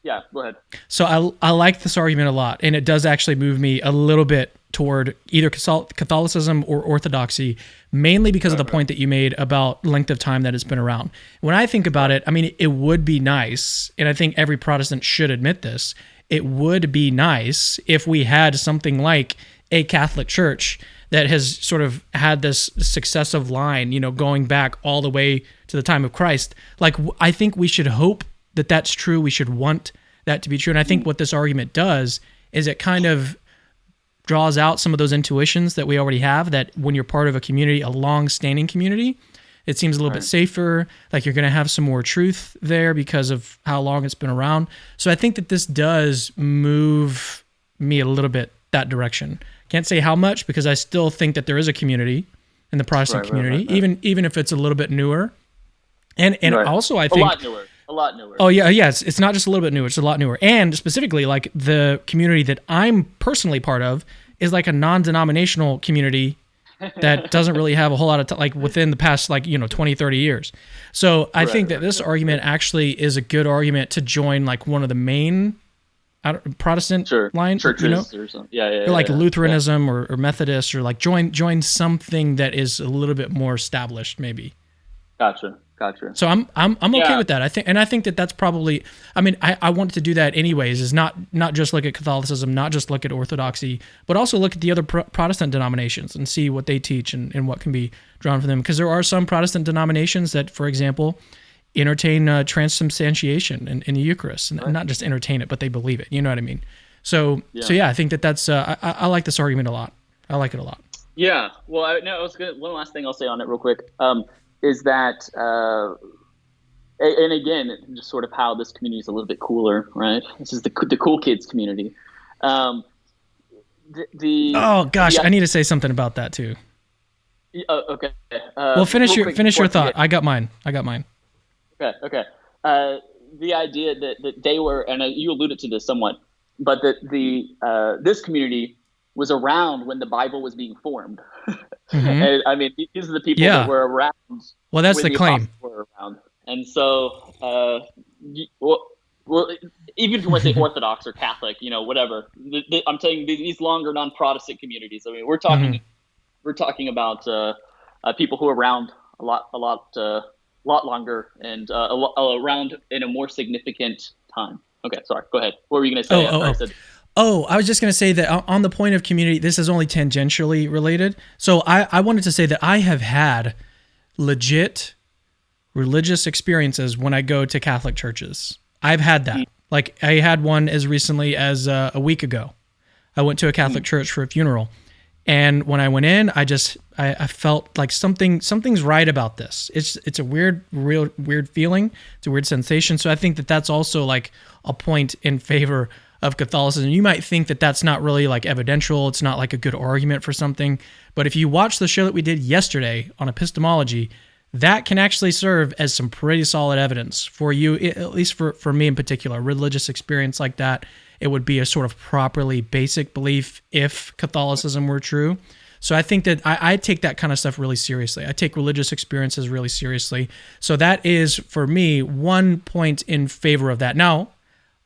Yeah, go ahead. So I like this argument a lot, and it does actually move me a little bit toward either Catholicism or Orthodoxy, mainly because of the point that you made about length of time that it's been around. When I think about it, I mean, it would be nice, and I think every Protestant should admit this, it would be nice if we had something like a Catholic Church that has sort of had this successive line, going back all the way to the time of Christ. Like, I think we should hope that that's true. We should want that to be true. And I think what this argument does is it kind of draws out some of those intuitions that we already have, that when you're part of a community, a long-standing community, it seems a little bit safer, like you're going to have some more truth there because of how long it's been around. So I think that this does move me a little bit that direction. Can't say how much, because I still think that there is a community in the Protestant community, even if it's a little bit newer. And also I think... A lot newer. Oh, yeah, it's not just a little bit newer, it's a lot newer. And specifically, like, the community that I'm personally part of is like a non-denominational community that doesn't really have a whole lot of like within the past 20, 30 years. So I think that this argument actually is a good argument to join like one of the main Protestant line churches or something. Like Lutheranism or Methodist, or like join something that is a little bit more established, maybe. Gotcha. So I'm okay with that. I think that that's probably, I mean, I want to do that anyways, is not just look at Catholicism, not just look at Orthodoxy, but also look at the other Protestant denominations and see what they teach and what can be drawn from them. Because there are some Protestant denominations that, for example, entertain transubstantiation in the Eucharist, and not just entertain it, but they believe it. You know what I mean? So I think that's I like this argument a lot. I like it a lot. Yeah. Well, one last thing I'll say on it real quick. Is that, and again, just sort of how this community is a little bit cooler, right? This is the cool kids community. I need to say something about that too. Okay. Well, finish your thought. I got mine. Okay. The idea that they were, and you alluded to this somewhat, but that this community was around when the Bible was being formed. And, I mean, these are the people that were around. Well, that's the claim. Were around. And so, even if you want to say Orthodox or Catholic, whatever. I'm telling you, these longer non-Protestant communities. I mean, we're talking about people who are around a lot longer and around in a more significant time. Okay, sorry. Go ahead. What were you going to say? I was just going to say that on the point of community, this is only tangentially related. So I wanted to say that I have had legit religious experiences when I go to Catholic churches. I've had that. Like, I had one as recently as a week ago. I went to a Catholic church for a funeral. And when I went in, I felt like something's right about this. It's a weird feeling. It's a weird sensation. So I think that that's also like a point in favor of Catholicism. You might think that that's not really like evidential. It's not like a good argument for something. But if you watch the show that we did yesterday on epistemology, that can actually serve as some pretty solid evidence for you, at least for me in particular. A religious experience like that, it would be a sort of properly basic belief if Catholicism were true. So I think that I take that kind of stuff really seriously. I take religious experiences really seriously. So that is, for me, one point in favor of that. Now,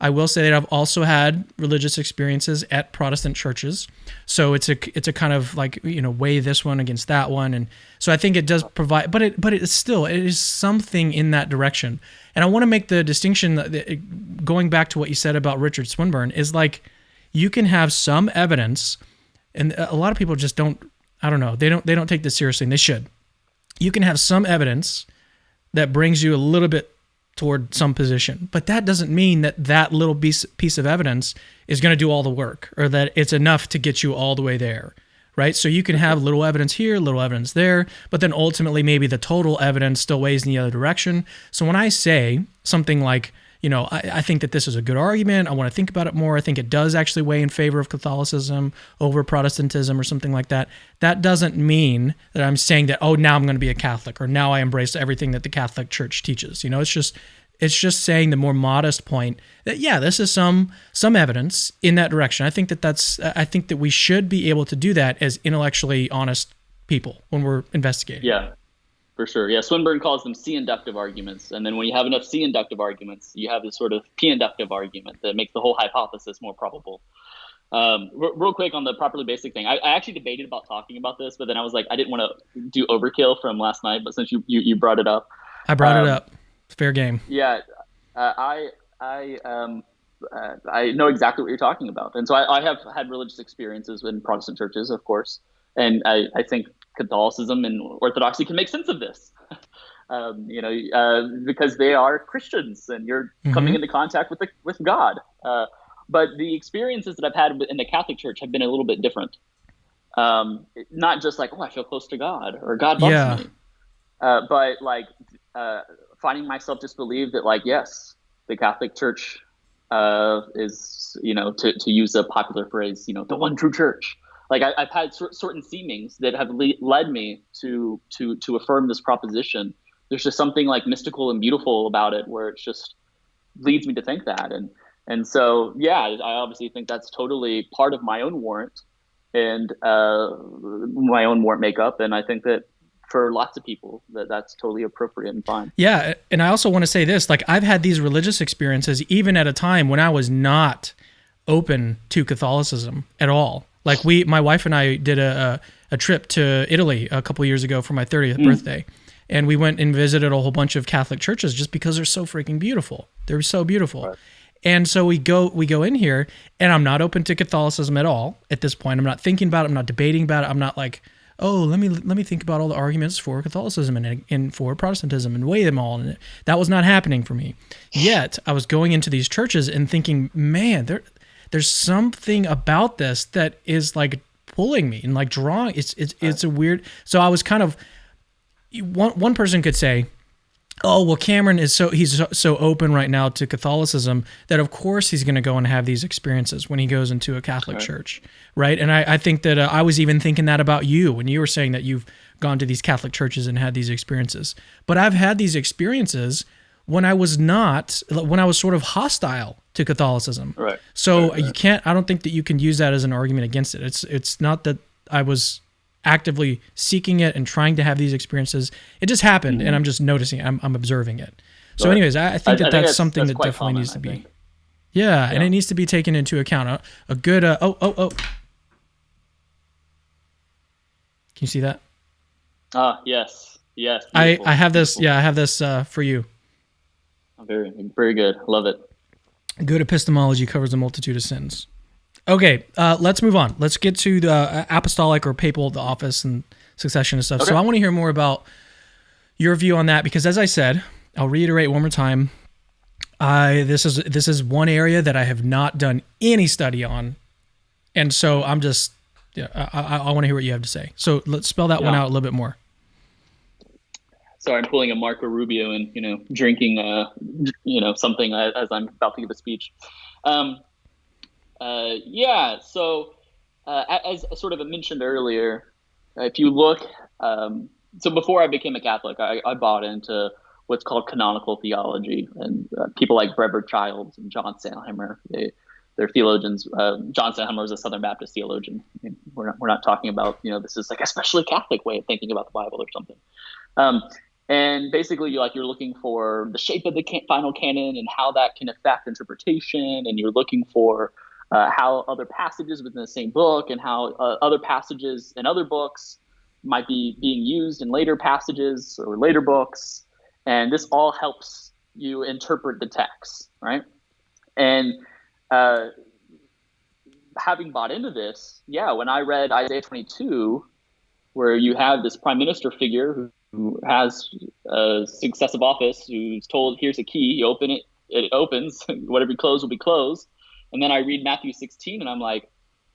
I will say that I've also had religious experiences at Protestant churches. So it's a kind of like, weigh this one against that one. And so I think it does provide, but it is something in that direction. And I want to make the distinction that, going back to what you said about Richard Swinburne, is like, you can have some evidence, and a lot of people just don't take this seriously, and they should. You can have some evidence that brings you a little bit toward some position. But that doesn't mean that that little piece of evidence is going to do all the work, or that it's enough to get you all the way there, right? So you can have little evidence here, little evidence there, but then ultimately maybe the total evidence still weighs in the other direction. So when I say something like, I think that this is a good argument, I want to think about it more, I think it does actually weigh in favor of Catholicism over Protestantism or something like that, that doesn't mean that I'm saying that, oh, now I'm going to be a Catholic, or now I embrace everything that the Catholic Church teaches. It's just saying the more modest point that, yeah, this is some evidence in that direction. I think that we should be able to do that as intellectually honest people when we're investigating. Yeah. For sure. Yeah. Swinburne calls them C-inductive arguments. And then when you have enough C-inductive arguments, you have this sort of P-inductive argument that makes the whole hypothesis more probable. Real quick on the properly basic thing. I actually debated about talking about this, but then I was like, I didn't want to do overkill from last night. But since you brought it up. I brought it up. It's fair game. Yeah. I know exactly what you're talking about. And so I have had religious experiences in Protestant churches, of course. And I think Catholicism and Orthodoxy can make sense of this, because they are Christians and you're coming into contact with God. But the experiences that I've had in the Catholic Church have been a little bit different. Not just like, oh, I feel close to God or God loves me, but like finding myself disbelieve that, like, yes, the Catholic Church is, to use a popular phrase, the one true church. Like I've had certain seemings that have led me to affirm this proposition. There's just something like mystical and beautiful about it, where it just leads me to think that. And so, yeah, I obviously think that's totally part of my own warrant and my own warrant makeup. And I think that for lots of people that's totally appropriate and fine. Yeah. And I also want to say this, like, I've had these religious experiences even at a time when I was not open to Catholicism at all. Like my wife and I did a trip to Italy a couple years ago for my 30th birthday. And we went and visited a whole bunch of Catholic churches just because they're so freaking beautiful. They're so beautiful. Right. And so we go in here, and I'm not open to Catholicism at all at this point. I'm not thinking about it. I'm not debating about it. I'm not like, oh, let me think about all the arguments for Catholicism and for Protestantism and weigh them all. And that was not happening for me. Yet I was going into these churches and thinking, man, there's something about this that is like pulling me and like drawing. It's a weird. So I was kind of, one person could say, oh, well, Cameron he's so open right now to Catholicism that of course he's going to go and have these experiences when he goes into a Catholic church, right? And I think that I was even thinking that about you when you were saying that you've gone to these Catholic churches and had these experiences. But I've had these experiences when I was sort of hostile to Catholicism. Right. So you can't, I don't think that you can use that as an argument against it. It's not that I was actively seeking it and trying to have these experiences. It just happened, and I'm just noticing it. I'm observing it. So anyways, I think that's something that definitely needs to be. Yeah, and it needs to be taken into account. A good, Can you see that? Yes. I have this, I have this for you. Very, very good. Love it. Good epistemology covers a multitude of sins. Okay, let's move on. Let's get to the apostolic or papal, the office and succession and stuff. Okay. So I want to hear more about your view on that, because as I said, I'll reiterate one more time. This is one area that I have not done any study on, and so I'm just, I want to hear what you have to say. So let's spell that one out a little bit more. Sorry, I'm pulling a Marco Rubio and drinking something as I'm about to give a speech. So as sort of mentioned earlier, if you look, so before I became a Catholic, I bought into what's called Canonical Theology, and people like Brever Childs and John Sandhammer, they're theologians. John Sandhammer was a Southern Baptist theologian. I mean, we're not talking about, this is like a especially Catholic way of thinking about the Bible or something. And basically, you're looking for the shape of the final canon and how that can affect interpretation, and you're looking for how other passages within the same book and how other passages in other books might be being used in later passages or later books. And this all helps you interpret the text, right? And having bought into this, when I read Isaiah 22, where you have this prime minister figure who has a successive office, who's told, here's a key, you open it, it opens, whatever you close will be closed. And then I read Matthew 16 and I'm like,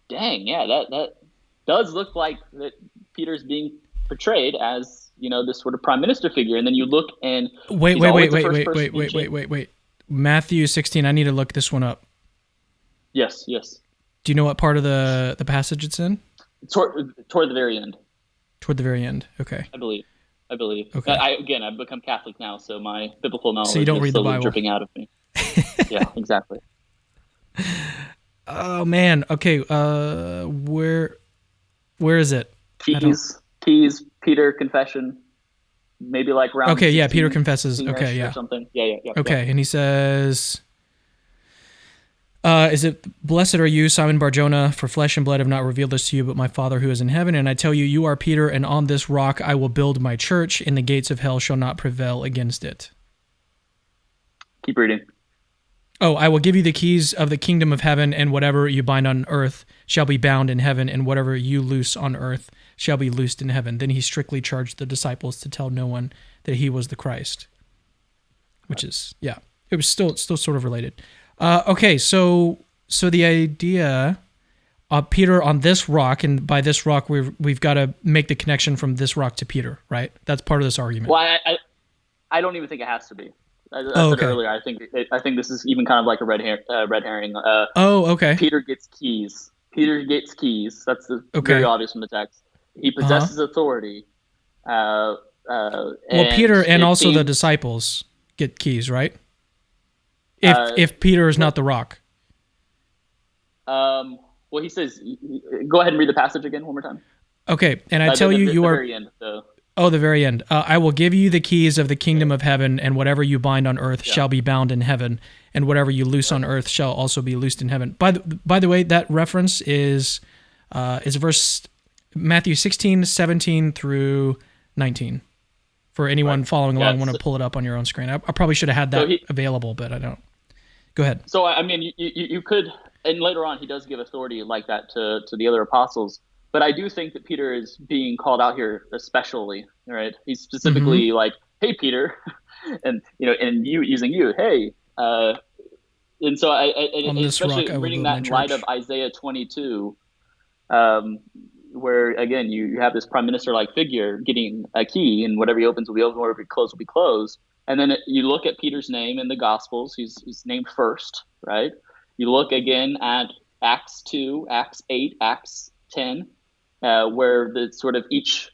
dang, yeah, that does look like that Peter's being portrayed as, this sort of prime minister figure. And then you look and wait. Matthew 16, I need to look this one up. Yes. Do you know what part of the passage it's in? Toward the very end. Toward the very end. Okay. I believe. Okay. I've become Catholic now, so my biblical knowledge so you don't is read the slowly Bible. dripping out of me. Yeah, exactly. Oh man. Okay. Where is it? Keys, Peter confession, maybe like round. Okay. 16, Yeah. Peter confesses. Okay. Yeah. Or something. Yeah. Okay. And he says, is it, blessed are you, Simon Bar-Jonah, for flesh and blood have not revealed this to you, but my Father who is in heaven. And I tell you, you are Peter, and on this rock I will build my church, and the gates of hell shall not prevail against it. Keep reading. Oh, I will give you the keys of the kingdom of heaven, and whatever you bind on earth shall be bound in heaven, and whatever you loose on earth shall be loosed in heaven. Then he strictly charged the disciples to tell no one that he was the Christ. Which is, yeah, it was still sort of related. Okay, so the idea of Peter on this rock, and by this rock we've got to make the connection from this rock to Peter, right? That's part of this argument. Well, I don't even think it has to be. As I said earlier, I think this is even kind of like a red herring. Okay. Peter gets keys. That's very obvious from the text. He possesses authority. Well, Peter and also the disciples get keys, right? If Peter is not the rock. Well, he says, go ahead and read the passage again one more time. Okay, and I tell you, you are... Very end, the very end. I will give you the keys of the kingdom of heaven, and whatever you bind on earth shall be bound in heaven, and whatever you loose on earth shall also be loosed in heaven. By the way, that reference is verse Matthew 16, 17 through 19. For anyone following along, want to pull it up on your own screen. I probably should have had that available, but I don't. Go ahead. So, I mean, you could, and later on he does give authority like that to the other apostles, but I do think that Peter is being called out here especially, right? He's specifically like, hey, Peter, and, and you using you, hey. And so especially reading that in light of Isaiah 22, where, again, you have this prime minister-like figure getting a key, and whatever he opens will be open, whatever he closes will be closed. And then you look at Peter's name in the Gospels. He's named first, right? You look again at Acts 2, Acts 8, Acts 10, where the sort of each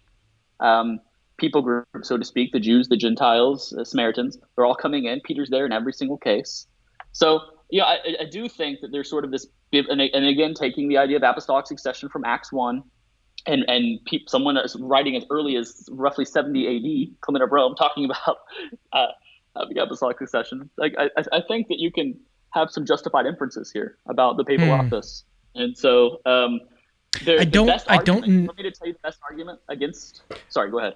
people group, so to speak, the Jews, the Gentiles, the Samaritans, they're all coming in. Peter's there in every single case. So, I do think that there's sort of this, and again, taking the idea of apostolic succession from Acts 1, and someone is writing as early as roughly 70 AD, Clement of Rome, talking about the apostolic succession. Like, I think that you can have some justified inferences here about the papal office. And so I don't. Want me to tell you the best argument against? Sorry, go ahead.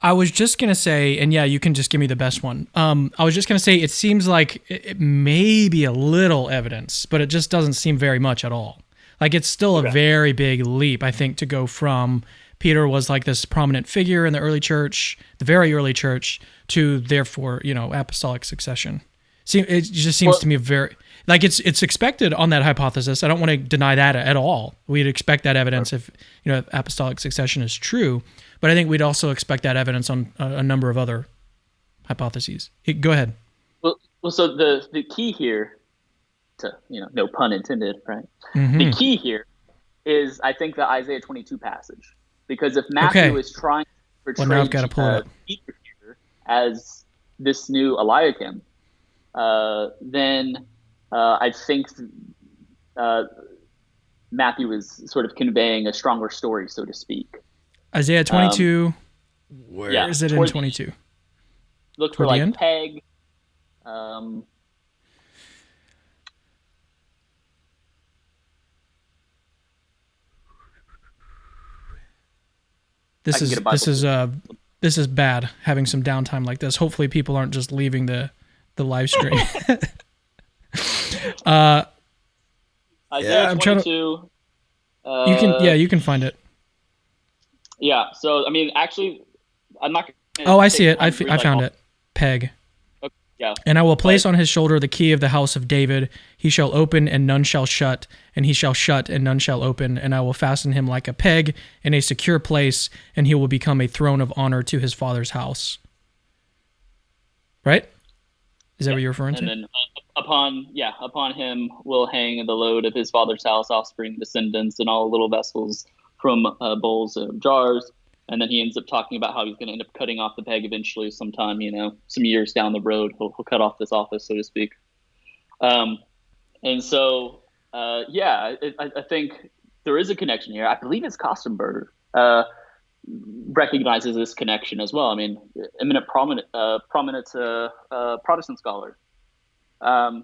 I was just going to say, and yeah, you can just give me the best one. I was just going to say, it seems like it may be a little evidence, but it just doesn't seem very much at all. Like, it's still a very big leap, I think, to go from Peter was like this prominent figure in the early church, the very early church, to therefore, apostolic succession. It just seems to me very, like, it's expected on that hypothesis. I don't want to deny that at all. We'd expect that evidence if apostolic succession is true, but I think we'd also expect that evidence on a number of other hypotheses. Go ahead. Well, so the key here, to no pun intended, right? The key here is, I think, the Isaiah 22 passage, because if Matthew is trying to portray Peter here as this new Eliakim, then I think Matthew is sort of conveying a stronger story, so to speak. Isaiah 22, where is it in 22? Look for like Peg. This is bad, having some downtime like this. Hopefully people aren't just leaving the live stream. Isaiah 22. You can find it. Yeah. So, I mean, actually, I'm not. Oh, I see takes it. one where he's I like, found it. Peg. okay, yeah. And I will place But on his shoulder the key of the house of David. He shall open and none shall shut, and he shall shut and none shall open. And I will fasten him like a peg in a secure place, and he will become a throne of honor to his father's house. Right? Is that what you're referring to? and then upon him will hang the load of his father's house, offspring, descendants, and all little vessels from bowls and jars. And then he ends up talking about how he's going to end up cutting off the peg eventually, sometime, some years down the road. He'll cut off this office, so to speak. And so, I think there is a connection here. I believe it's Kostenberger recognizes this connection as well. I mean, eminent, prominent Protestant scholar. I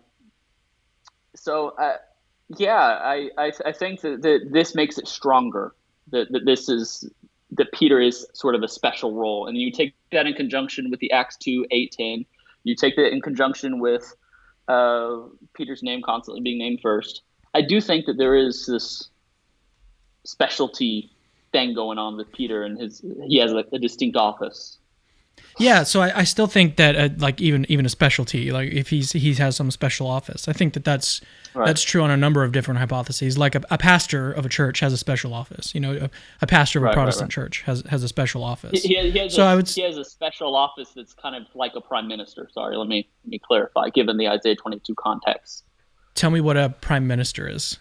think that this makes it stronger. That Peter is sort of a special role, and you take that in conjunction with the Acts 2:8-10. You take that in conjunction with Peter's name constantly being named first. I do think that there is this specialty thing going on with Peter, and he has a distinct office. Yeah, so I still think that like even a specialty, like if he has some special office, I think that's true on a number of different hypotheses. Like a pastor of a church has a special office. A pastor of a Protestant church has a special office. He has a special office that's kind of like a prime minister. Sorry, let me clarify. Given the Isaiah 22 context, tell me what a prime minister is.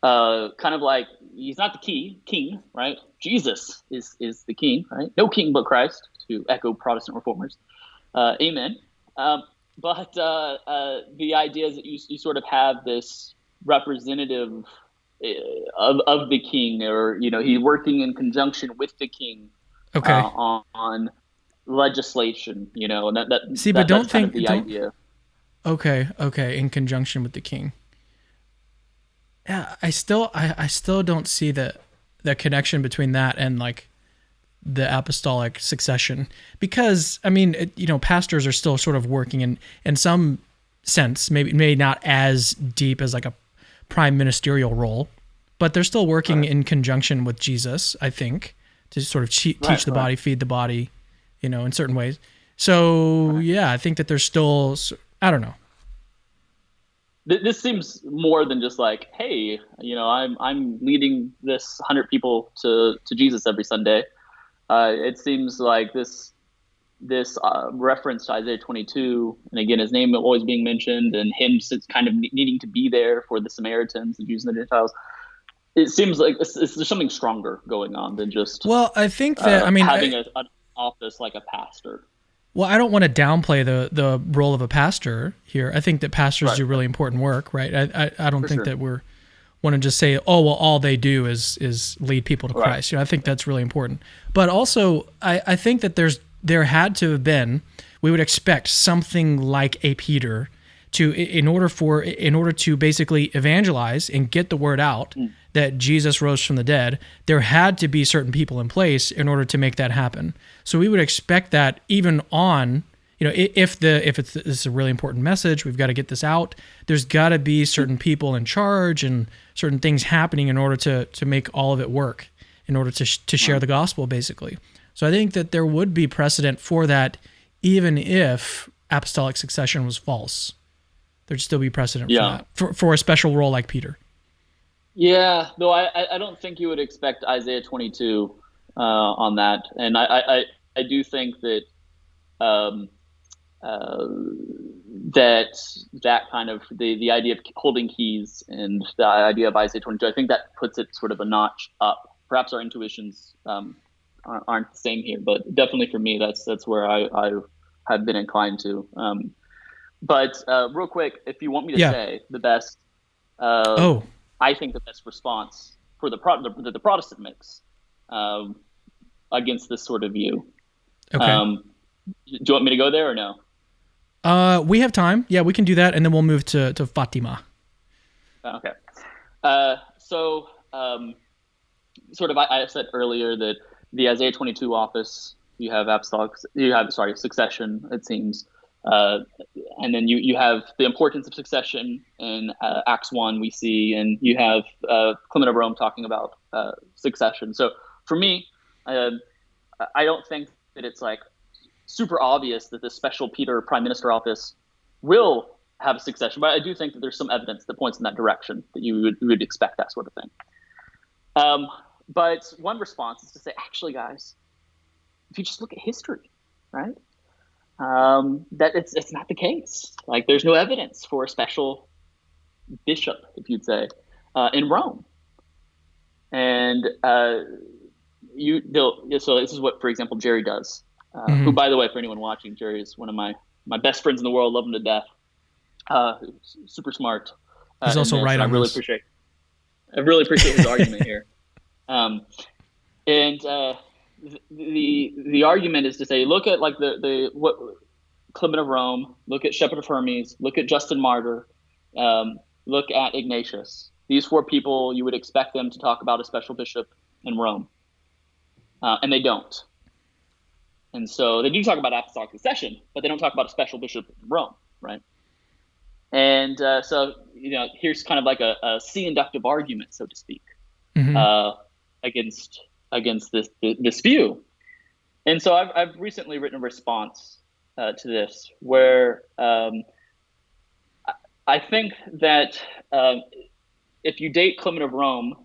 Kind of like he's not the king, right? Jesus is the king, right? No king but Christ, to echo Protestant reformers. Amen. But the idea is that you sort of have this representative of the king, or he's working in conjunction with the king. Okay. On legislation, and that. See, but that's kind of the idea. Okay, in conjunction with the king. Yeah, I still don't see the connection between that and like the apostolic succession, because I mean, pastors are still sort of working in some sense, maybe not as deep as like a prime ministerial role, but they're still working in conjunction with Jesus, I think, to sort of teach the body, feed the body, in certain ways. So yeah, I think that there's still, I don't know. This seems more than just like, hey, I'm leading this 100 people to Jesus every Sunday. It seems like this reference to Isaiah 22, and again, his name always being mentioned, and him kind of needing to be there for the Samaritans, the Jews and the Gentiles. It seems like there's something stronger going on than just. Well, I think that having an office like a pastor. Well, I don't want to downplay the role of a pastor here. I think that pastors do really important work, right? I don't think that we're want to just say, oh, well, all they do is lead people to Christ. I think that's really important. But also, I think that there had to have been, we would expect something like a Peter in order to basically evangelize and get the word out that Jesus rose from the dead. There had to be certain people in place in order to make that happen. So we would expect that even on, if this is a really important message, we've got to get this out. There's got to be certain people in charge and certain things happening in order to make all of it work, in order to share the gospel, basically. So I think that there would be precedent for that, even if apostolic succession was false. There'd still be precedent for that, for a special role like Peter. Yeah, no, I don't think you would expect Isaiah 22 on that, and I do think that that kind of the idea of holding keys and the idea of Isaiah 22, I think that puts it sort of a notch up. Perhaps our intuitions aren't the same here, but definitely for me, that's where I have been inclined to. But real quick, if you want me to say the best, I think the best response for the Protestant mix against this sort of view. Okay. Do you want me to go there or no? We have time. Yeah, we can do that, and then we'll move to Fatima. Okay. So sort of, I said earlier that the Isaiah 22 office, you have succession, it seems. And then you have the importance of succession in Acts 1 we see, and you have Clement of Rome talking about succession. So for me, I don't think that it's like super obvious that this special Peter prime minister office will have a succession, but I do think that there's some evidence that points in that direction, that you would expect that sort of thing. But one response is to say, actually, guys, if you just look at history, right, that it's not the case. Like, there's no evidence for a special bishop, if you'd say, in Rome. And so this is what, for example, Jerry does. Who, by the way, for anyone watching, Jerry is one of my best friends in the world. Love him to death. Super smart. He's also right on this. I really appreciate his argument here. The argument is to say, look at like what Clement of Rome, look at Shepherd of Hermes, look at Justin Martyr, look at Ignatius. These four people, you would expect them to talk about a special bishop in Rome, and they don't. And so they do talk about apostolic succession, but they don't talk about a special bishop in Rome, right? And so, here's kind of like a C-inductive argument, so to speak, against this view. And so I've recently written a response to this, where I think that if you date Clement of Rome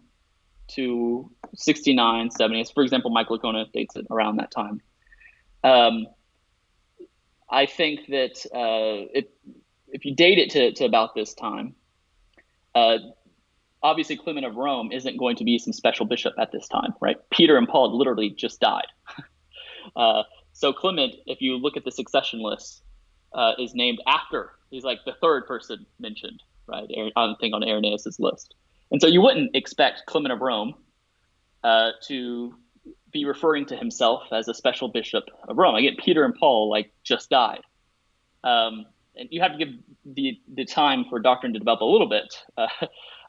to 69, 70, for example, Mike Licona dates it around that time. I think that if you date it to about this time, obviously Clement of Rome isn't going to be some special bishop at this time, right? Peter and Paul literally just died. So Clement, if you look at the succession list, is named after. He's like the third person mentioned, right? I think on Irenaeus's list. And so you wouldn't expect Clement of Rome to be referring to himself as a special bishop of Rome. Again, Peter and Paul just died. And you have to give the time for doctrine to develop a little bit.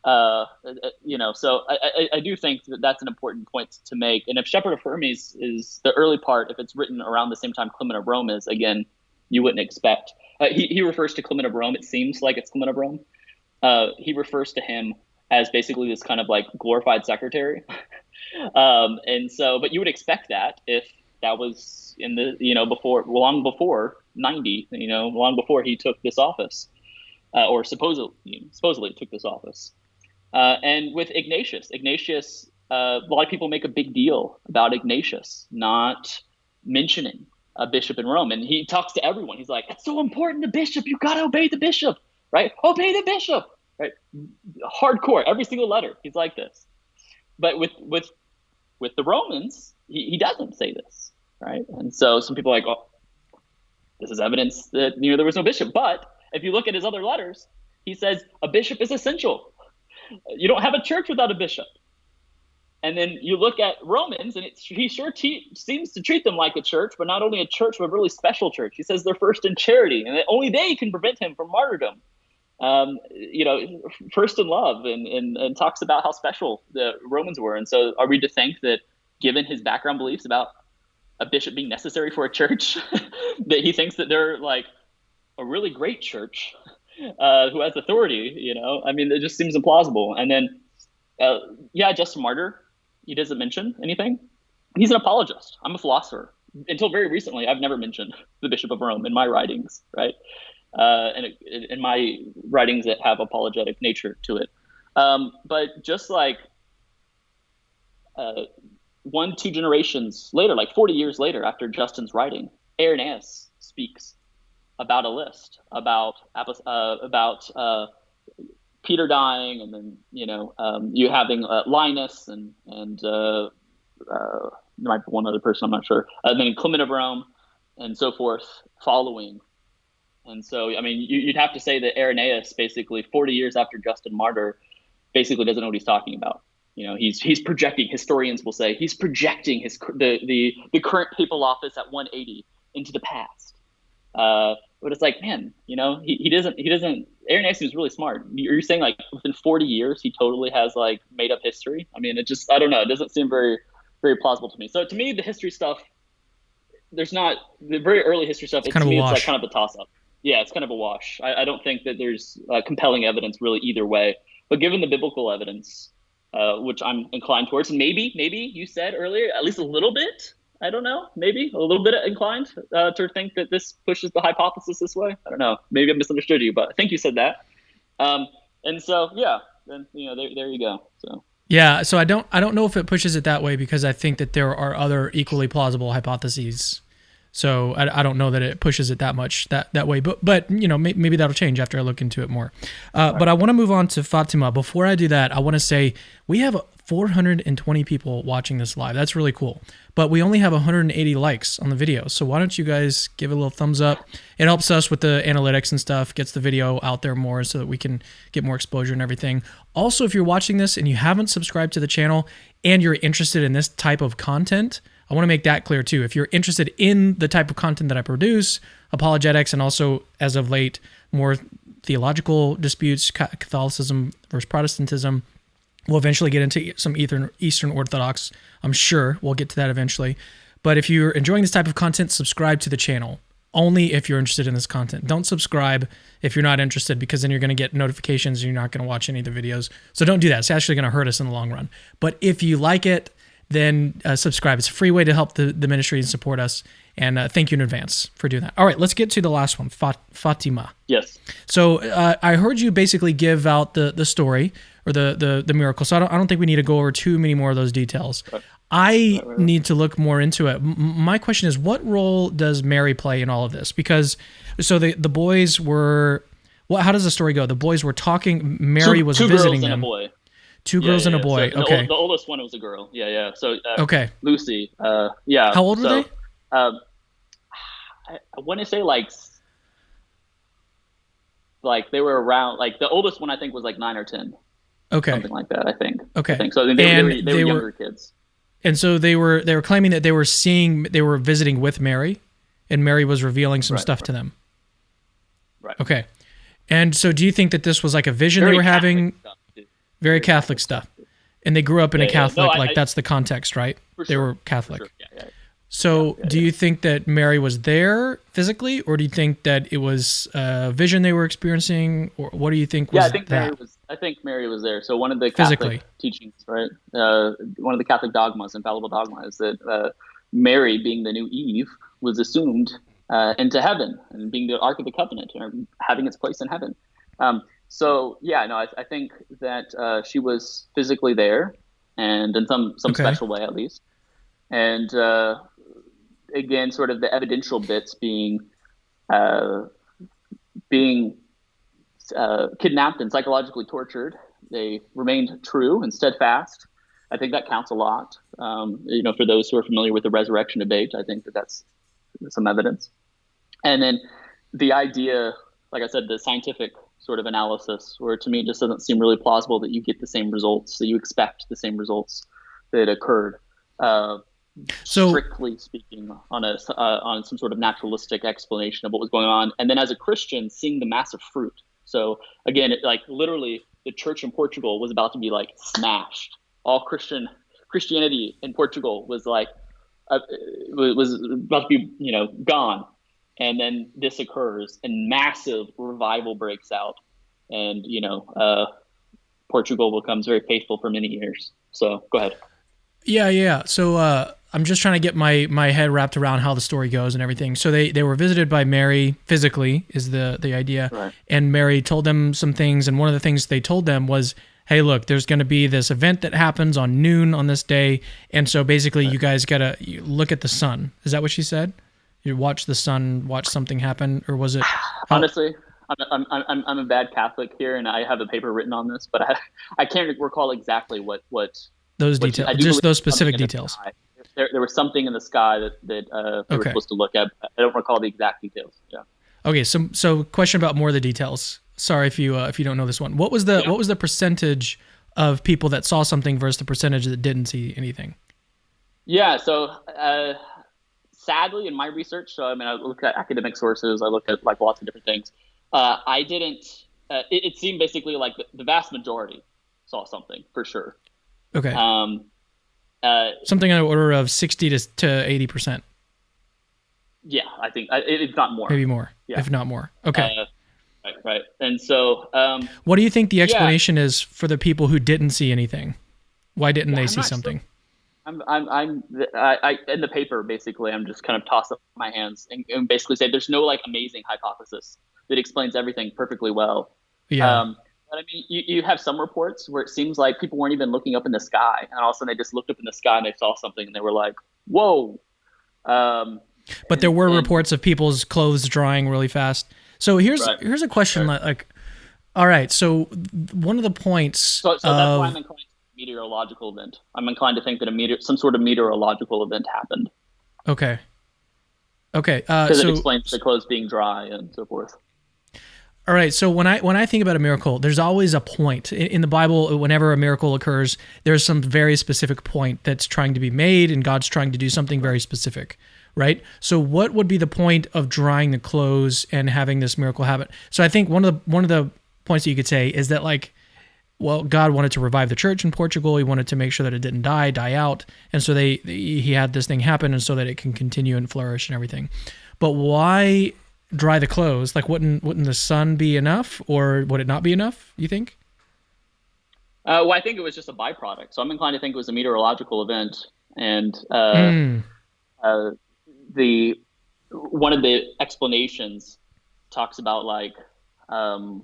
So I do think that that's an important point to make. And if Shepherd of Hermes is the early part, if it's written around the same time Clement of Rome is, again, you wouldn't expect. He refers to Clement of Rome. It seems like it's Clement of Rome. He refers to him as basically this kind of like glorified secretary. And so, but you would expect that if that was in the, long before 90, long before he took this office, or supposedly took this office. And with Ignatius, a lot of people make a big deal about Ignatius not mentioning a bishop in Rome. And he talks to everyone. He's like, it's so important, the bishop, you got to obey the bishop, right? Obey the bishop, right? Hardcore, every single letter. He's like this. But with the Romans, he doesn't say this, right? And so some people are like, oh, this is evidence that there was no bishop. But if you look at his other letters, he says a bishop is essential. You don't have a church without a bishop. And then you look at Romans, and he sure seems to treat them like a church, but not only a church, but a really special church. He says they're first in charity, and that only they can prevent him from martyrdom. First in love, and talks about how special the Romans were. And so are we to think that, given his background beliefs about a bishop being necessary for a church, that he thinks that they're like a really great church who has authority? I mean, it just seems implausible. And then, Justin Martyr, he doesn't mention anything. He's an apologist. I'm a philosopher. Until very recently, I've never mentioned the Bishop of Rome in my writings, right? And in my writings that have apologetic nature to it. But just like 2 generations later, like 40 years later after Justin's writing, Irenaeus speaks about a list, about Peter dying, and then you having Linus and there might be one other person, I'm not sure, and then Clement of Rome and so forth following. And so, I mean, you'd have to say that Irenaeus, basically 40 years after Justin Martyr, basically doesn't know what he's talking about. He's projecting. Historians will say he's projecting the current papal office at 180 into the past. But it's like, man, he doesn't. Irenaeus is really smart. You're saying like within 40 years he totally has like made up history. I mean, I don't know. It doesn't seem very, very plausible to me. So to me, the history stuff, there's not the very early history stuff. It's like kind of a toss up. Yeah, it's kind of a wash. I don't think that there's compelling evidence really either way. But given the biblical evidence, which I'm inclined towards, and maybe you said earlier, at least a little bit, I don't know. Maybe a little bit inclined to think that this pushes the hypothesis this way. I don't know. Maybe I misunderstood you, but I think you said that. And so, yeah, then there you go. So. Yeah, so I don't know if it pushes it that way, because I think that there are other equally plausible hypotheses. So I don't know that it pushes it that much that way, but maybe that'll change after I look into it more. But I want to move on to Fatima. Before I do that, I want to say we have 420 people watching this live. That's really cool. But we only have 180 likes on the video. So why don't you guys give it a little thumbs up? It helps us with the analytics and stuff, gets the video out there more so that we can get more exposure and everything. Also, if you're watching this and you haven't subscribed to the channel and you're interested in this type of content, I want to make that clear too. If you're interested in the type of content that I produce, apologetics, and also, as of late, more theological disputes, Catholicism versus Protestantism, we'll eventually get into some Eastern Orthodox. I'm sure we'll get to that eventually. But if you're enjoying this type of content, subscribe to the channel. Only if you're interested in this content. Don't subscribe if you're not interested, because then you're going to get notifications and you're not going to watch any of the videos. So don't do that. It's actually going to hurt us in the long run. But if you like it, then subscribe. It's a free way to help the ministry and support us. And thank you in advance for doing that. All right, let's get to the last one, Fatima. Yes. So I heard you basically give out the story or the miracle. So I don't think we need to go over too many more of those details. Right. I need to look more into it. My question is, what role does Mary play in all of this? Because so the boys were, how does the story go? The boys were talking. Mary was visiting them. Two girls and a boy. Two girls and a boy. So okay. The oldest one was a girl. Yeah. So okay. Lucy. Yeah. How old were they? I want to say like they were around, like the oldest one I think was like 9 or 10. Okay. Something like that, I think. Okay. So they were younger kids. And so they were claiming that they were visiting with Mary, and Mary was revealing some stuff to them. Right. Okay. And so do you think that this was like a vision they were having? Stuff, very Catholic stuff. And they grew up in a Catholic, that's the context, right? They were Catholic. For sure. Yeah. So do you think that Mary was there physically, or do you think that it was a vision they were experiencing, or what do you think was that? I think Mary was there. So one of the Catholic teachings, right? One of the Catholic dogmas, infallible dogma, is that Mary, being the new Eve, was assumed into heaven and being the Ark of the Covenant, or having its place in heaven. I think that she was physically there, and in some special way at least. And again, sort of the evidential bits being kidnapped and psychologically tortured. They remained true and steadfast. I think that counts a lot. For those who are familiar with the resurrection debate, I think that's some evidence. And then the idea, like I said, the scientific sort of analysis, where to me it just doesn't seem really plausible that you get the same results, that you expect the same results that occurred. So, strictly speaking, on some sort of naturalistic explanation of what was going on, and then as a Christian, seeing the massive fruit. So again, literally, the church in Portugal was about to be like smashed. All Christianity in Portugal was was about to be gone, and then this occurs, and massive revival breaks out, and Portugal becomes very faithful for many years. So go ahead. Yeah. So I'm just trying to get my head wrapped around how the story goes and everything. So they were visited by Mary physically, is the idea. Right. And Mary told them some things, and one of the things they told them was, hey, look, there's going to be this event that happens on noon on this day, and so basically you guys got to look at the sun. Is that what she said? You watch the sun, watch something happen, or was it? Honestly, I'm a bad Catholic here, and I have a paper written on this, but I can't recall exactly what those details, just those specific details. There was something in the sky that they were supposed to look at. I don't recall the exact details. Yeah. Okay, so question about more of the details. Sorry if you don't know this one. What was the percentage of people that saw something versus the percentage that didn't see anything? Yeah. So sadly, in my research, I look at academic sources. I look at lots of different things. I didn't. It seemed basically like the vast majority saw something for sure. Okay. Something on the order of 60 to 80%. Yeah, I think it's not more. Maybe more, if not more. Okay. Right. And so, what do you think the explanation is for the people who didn't see anything? Why didn't they see something? I in the paper basically I'm just kind of toss up my hands and basically say there's no like amazing hypothesis that explains everything perfectly well. Yeah. But I mean, you have some reports where it seems like people weren't even looking up in the sky, and all of a sudden they just looked up in the sky and they saw something and they were like, "Whoa!" Um, But there were and reports of people's clothes drying really fast. So right, here's a question right. like, all right, so one of the points So that's why I'm of inclined to meteorological event. I'm inclined to think that some sort of meteorological event happened okay. Okay. because it explains the clothes being dry and so forth. All right. So when I think about a miracle, there's always a point in the Bible. Whenever a miracle occurs, there's some very specific point that's trying to be made, and God's trying to do something very specific, right? So what would be the point of drying the clothes and having this miracle happen? So I think one of the points that you could say is that like, well, God wanted to revive the church in Portugal. He wanted to make sure that it didn't die out, and so he had this thing happen, and so that it can continue and flourish and everything. But why dry the clothes? Like, wouldn't the sun be enough, or would it not be enough, you think? Well, I think it was just a byproduct. So I'm inclined to think it was a meteorological event, and Mm, uh, the one of the explanations talks about like um,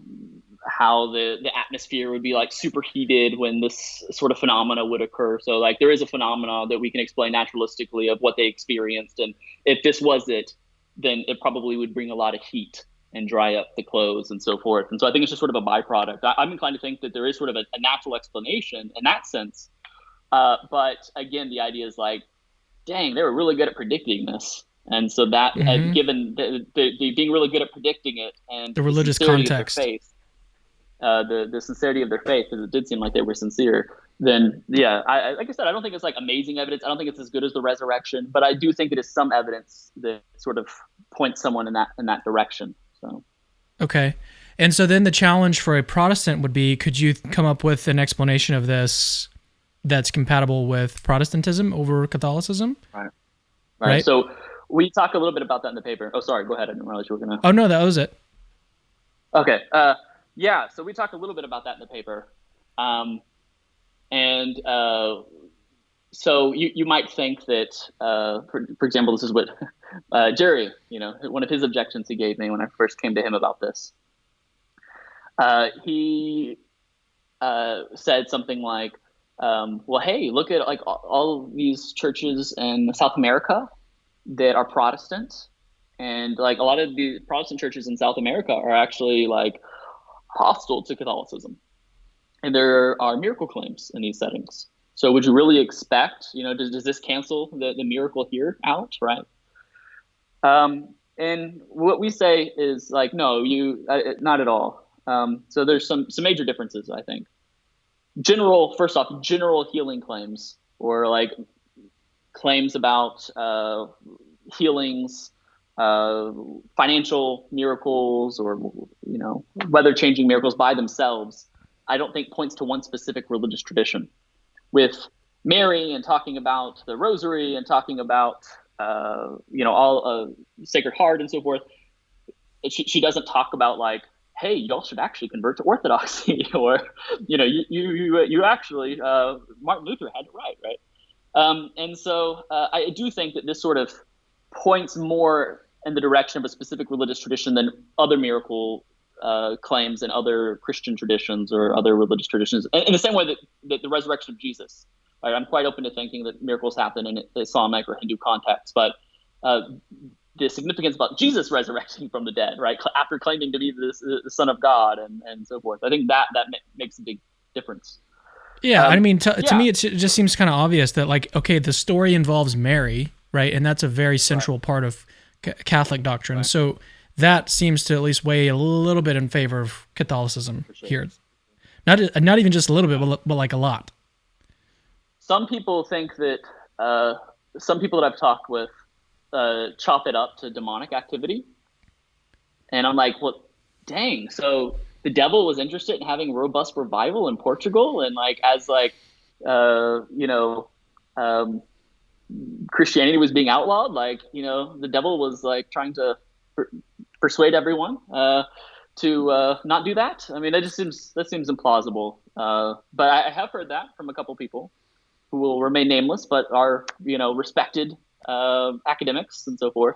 how the atmosphere would be like superheated when this sort of phenomena would occur. So like there is a phenomena that we can explain naturalistically of what they experienced, and if this was it, then it probably would bring a lot of heat and dry up the clothes and so forth. And so I think it's just sort of a byproduct. I'm inclined to think that there is sort of a natural explanation in that sense. But again, the idea is like, dang, they were really good at predicting this. And so that, hmm given the being really good at predicting it and The the religious sincerity of their context. faith, the sincerity of their faith, because it did seem like they were sincere, then yeah, like I said, I don't think it's like amazing evidence. I don't think it's as good as the resurrection, but I do think it is some evidence that sort of points someone in that direction. So Okay. And so then the challenge for a Protestant would be, could you come up with an explanation of this that's compatible with Protestantism over Catholicism? right, right. Right? So we talk a little bit about that in the paper. Oh, sorry, go ahead. I didn't realize you were gonna. Oh no, that was it. Okay. Yeah. So we talk a little bit about that in the paper, um, and so you might think that, for example, this is what Jerry, one of his objections he gave me when I first came to him about this. He said something like, "Well, hey, look at like all these churches in South America that are Protestant, and like a lot of the Protestant churches in South America are actually like hostile to Catholicism, and there are miracle claims in these settings. So would you really expect, does this cancel the miracle here out, right?" And what we say is like, no, not at all. So there's some major differences, I think. First off, general healing claims, or like claims about healings, uh, financial miracles, or weather changing miracles by themselves, I don't think points to one specific religious tradition. With Mary and talking about the Rosary and talking about all Sacred Heart and so forth, she doesn't talk about like, hey, y'all should actually convert to Orthodoxy, or you actually Martin Luther had it right. And so I do think that this sort of points more in the direction of a specific religious tradition than other miracle claims in other Christian traditions or other religious traditions. In the same way that the resurrection of Jesus, right? I'm quite open to thinking that miracles happen in Islamic or Hindu context, but the significance about Jesus resurrecting from the dead, right, after claiming to be the Son of God and so forth, I think that makes a big difference. Yeah, I mean, to Yeah, me, it just seems kind of obvious that, like, okay, the story involves Mary, right, and that's a very right, central part of Catholic doctrine. right, So that seems to at least weigh a little bit in favor of Catholicism for sure. here. Not even just a little bit, but like a lot. Some people think that some people that I've talked with chop it up to demonic activity, and I'm like, well, dang. So the devil was interested in having robust revival in Portugal, and like as like uh, you know um, Christianity was being outlawed, like the devil was like trying to persuade everyone to not do that. I mean, that seems implausible. But I have heard that from a couple people. who will remain nameless, but are respected academics and so forth.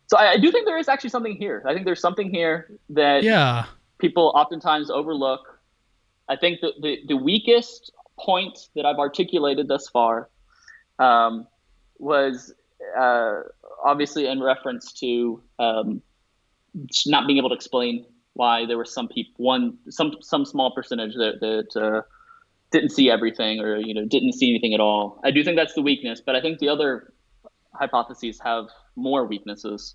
So I do think there is actually something here. I think there's something here that Yeah. people oftentimes overlook. I think the weakest point that I've articulated thus far was obviously in reference to not being able to explain why there were some people, some small percentage that didn't see everything or didn't see anything at all. I do think that's the weakness, but I think the other hypotheses have more weaknesses.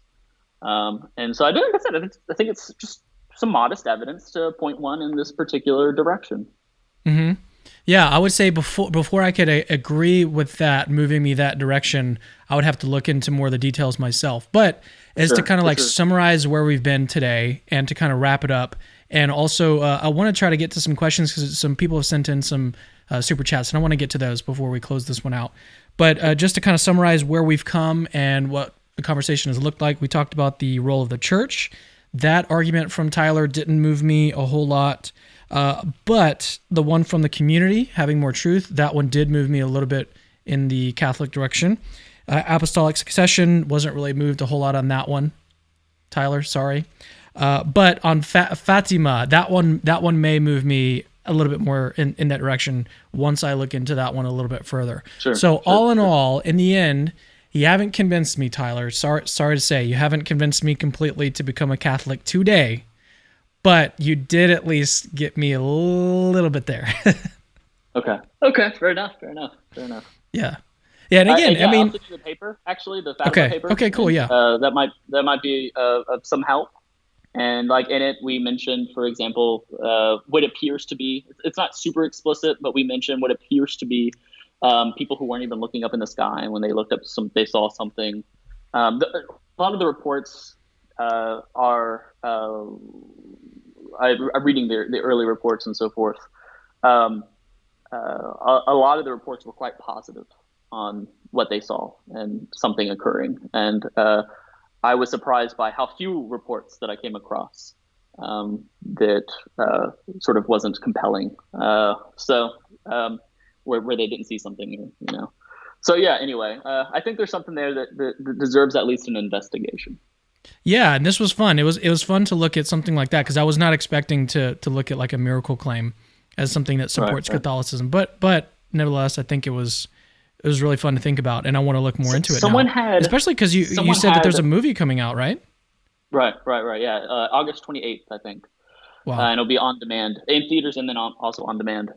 And so like I said, I think it's just some modest evidence to point one in this particular direction. Mm-hmm. Yeah, I would say before I could agree with that, moving me that direction, I would have to look into more of the details myself. But to kind of summarize where we've been today and to kind of wrap it up, and also I want to try to get to some questions because some people have sent in some super chats, and I want to get to those before we close this one out. But just to kind of summarize where we've come and what the conversation has looked like, we talked about the role of the church. That argument from Tyler didn't move me a whole lot. But the one from the community, having more truth, that one did move me a little bit in the Catholic direction. Apostolic succession, wasn't really moved a whole lot on that one. Tyler, sorry. But on Fatima, that one may move me a little bit more in that direction once I look into that one a little bit further. All in all, in the end, you haven't convinced me, Tyler. Sorry to say, you haven't convinced me completely to become a Catholic today. But you did at least get me a little bit there. Okay. Fair enough. Yeah. And again, I mean, I'll send you the paper, actually, the Fatima paper. Okay, cool. And, yeah. That might be of some help. And like in it, we mentioned, for example, what appears to be, it's not super explicit, but we mentioned what appears to be people who weren't even looking up in the sky. And when they looked up they saw something. A lot of the reports are, I'm reading the early reports and so forth. A lot of the reports were quite positive on what they saw and something occurring. And I was surprised by how few reports that I came across that sort of wasn't compelling. Where they didn't see something, So yeah, anyway, I think there's something there that deserves at least an investigation. Yeah, and this was fun. It was fun to look at something like that because I was not expecting to look at like a miracle claim as something that supports Catholicism. But nevertheless, I think it was really fun to think about, and I want to look more into it now. Especially because you said that there's a movie coming out, right? Right. Yeah, August 28th, I think. Wow. And it'll be on demand in theaters and then also on demand.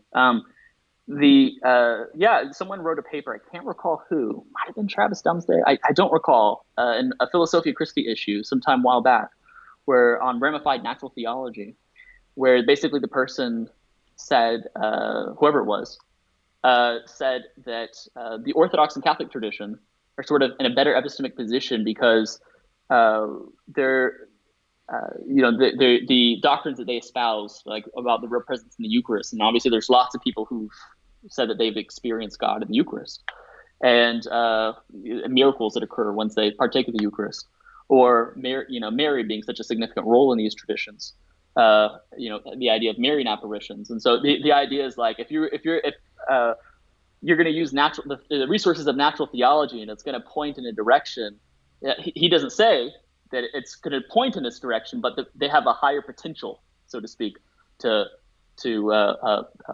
Someone wrote a paper. I can't recall who. Might have been Travis Dumsday. I don't recall. In a Philosophia Christi issue sometime while back, where on ramified natural theology, where basically the person said, whoever it was, said that the Orthodox and Catholic tradition are sort of in a better epistemic position because they're the doctrines that they espouse, like about the real presence in the Eucharist, and obviously there's lots of people who've said that they've experienced God in the Eucharist, and miracles that occur once they partake of the Eucharist, or Mary being such a significant role in these traditions. The idea of Marian apparitions, and so the idea is like if you're going to use the resources of natural theology, and it's going to point in a direction. He doesn't say that it's going to point in this direction, but they have a higher potential, so to speak, to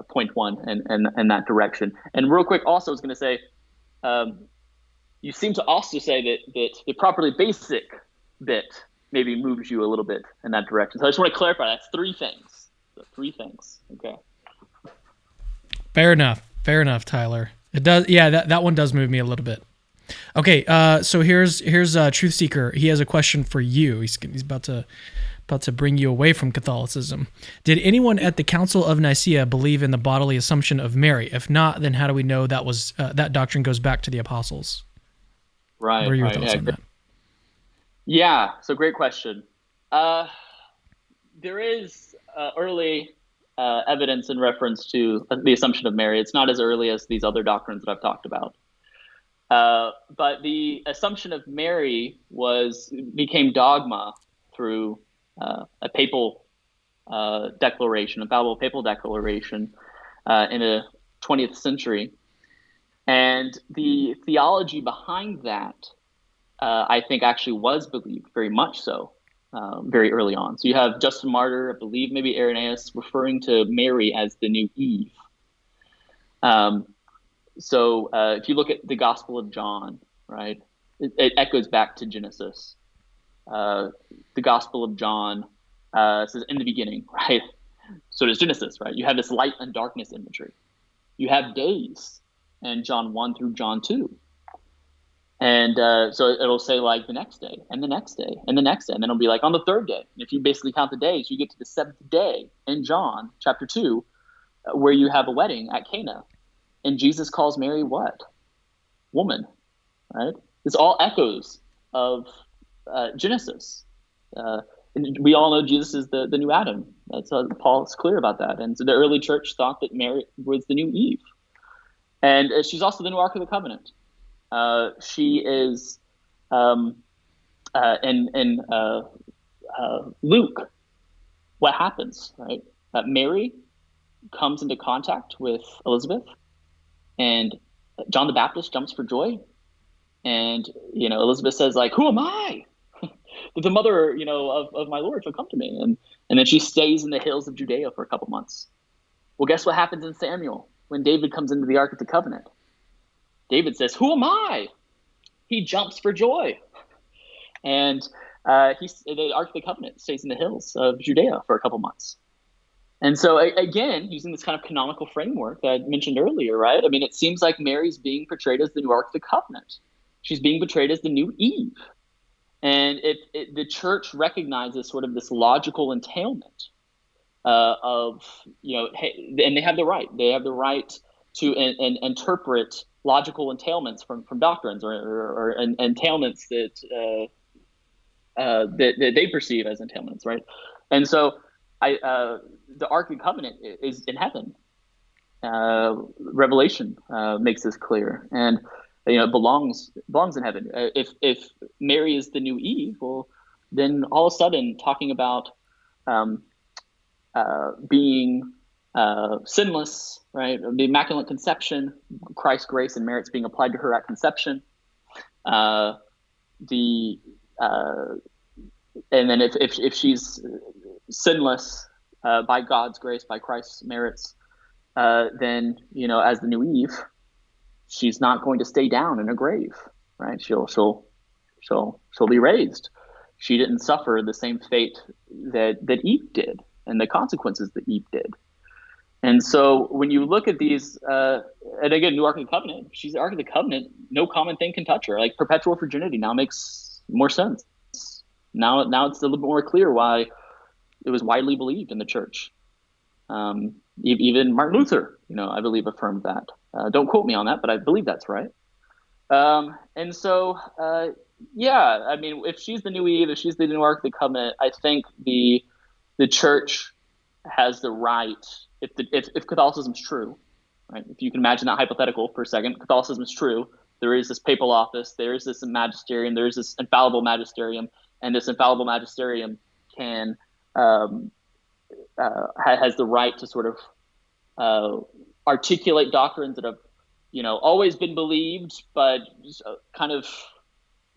point one and that direction. And real quick, also, I was going to say, you seem to also say that the properly basic bit maybe moves you a little bit in that direction. So I just want to clarify, that's three things. Okay. Fair enough, Tyler. It does. Yeah, that one does move me a little bit. Okay, so here's Truth Seeker. He has a question for you. He's about to bring you away from Catholicism. Did anyone at the Council of Nicaea believe in the bodily assumption of Mary? If not, then how do we know that doctrine goes back to the apostles? Right. What are your thoughts on that? Yeah, so great question. There is early evidence in reference to the assumption of Mary. It's not as early as these other doctrines that I've talked about. But the assumption of Mary became dogma through a papal declaration, a papal declaration in the 20th century. And the theology behind that, I think, actually was believed very much so, very early on. So you have Justin Martyr, I believe maybe Irenaeus, referring to Mary as the new Eve. So if you look at the Gospel of John, right, it echoes back to Genesis. The Gospel of John says, in the beginning, right? So does Genesis, right? You have this light and darkness imagery. You have days in John 1 through John 2. And so it'll say like the next day and the next day and the next day. And then it'll be like on the third day. And if you basically count the days, you get to the seventh day in John chapter 2, where you have a wedding at Cana. And Jesus calls Mary what? Woman, right? It's all echoes of Genesis. And we all know Jesus is the new Adam. That's Paul's clear about that. And so the early church thought that Mary was the new Eve. And she's also the new Ark of the Covenant. She is in Luke, what happens, right? Mary comes into contact with Elizabeth, and John the Baptist jumps for joy. And, Elizabeth says, like, who am I? That the mother, of my Lord shall come to me. And then she stays in the hills of Judea for a couple months. Well, guess what happens in Samuel when David comes into the Ark of the Covenant? David says, who am I? He jumps for joy. And the Ark of the Covenant stays in the hills of Judea for a couple months. And so, again, using this kind of canonical framework that I mentioned earlier, right? I mean, it seems like Mary's being portrayed as the new Ark of the Covenant. She's being portrayed as the new Eve. And the church recognizes sort of this logical entailment of, hey, and they have the right. They have the right to interpret logical entailments from doctrines or entailments that they perceive as entailments, right? And so the Ark of the Covenant is in heaven. Revelation makes this clear, and it belongs in heaven. If Mary is the new Eve, well, then all of a sudden talking about being sinless, right? The Immaculate Conception, Christ's grace and merits being applied to her at conception. And then if she's sinless by God's grace, by Christ's merits, then as the new Eve, she's not going to stay down in a grave, right? She'll be raised. She didn't suffer the same fate that Eve did, and the consequences that Eve did. And so when you look at these, and again, new Ark of the Covenant, she's the Ark of the Covenant, no common thing can touch her. Like perpetual virginity now makes more sense. Now it's a little bit more clear why it was widely believed in the church. Even Martin Luther, I believe affirmed that. Don't quote me on that, but I believe that's right. And so, I mean, if she's the new Eve, if she's the new Ark of the Covenant, I think the church has the right, if Catholicism is true, right? If you can imagine that hypothetical for a second, Catholicism is true. There is this papal office, there is this magisterium, there is this infallible magisterium, and this infallible magisterium can has the right to sort of articulate doctrines that have, always been believed, but kind of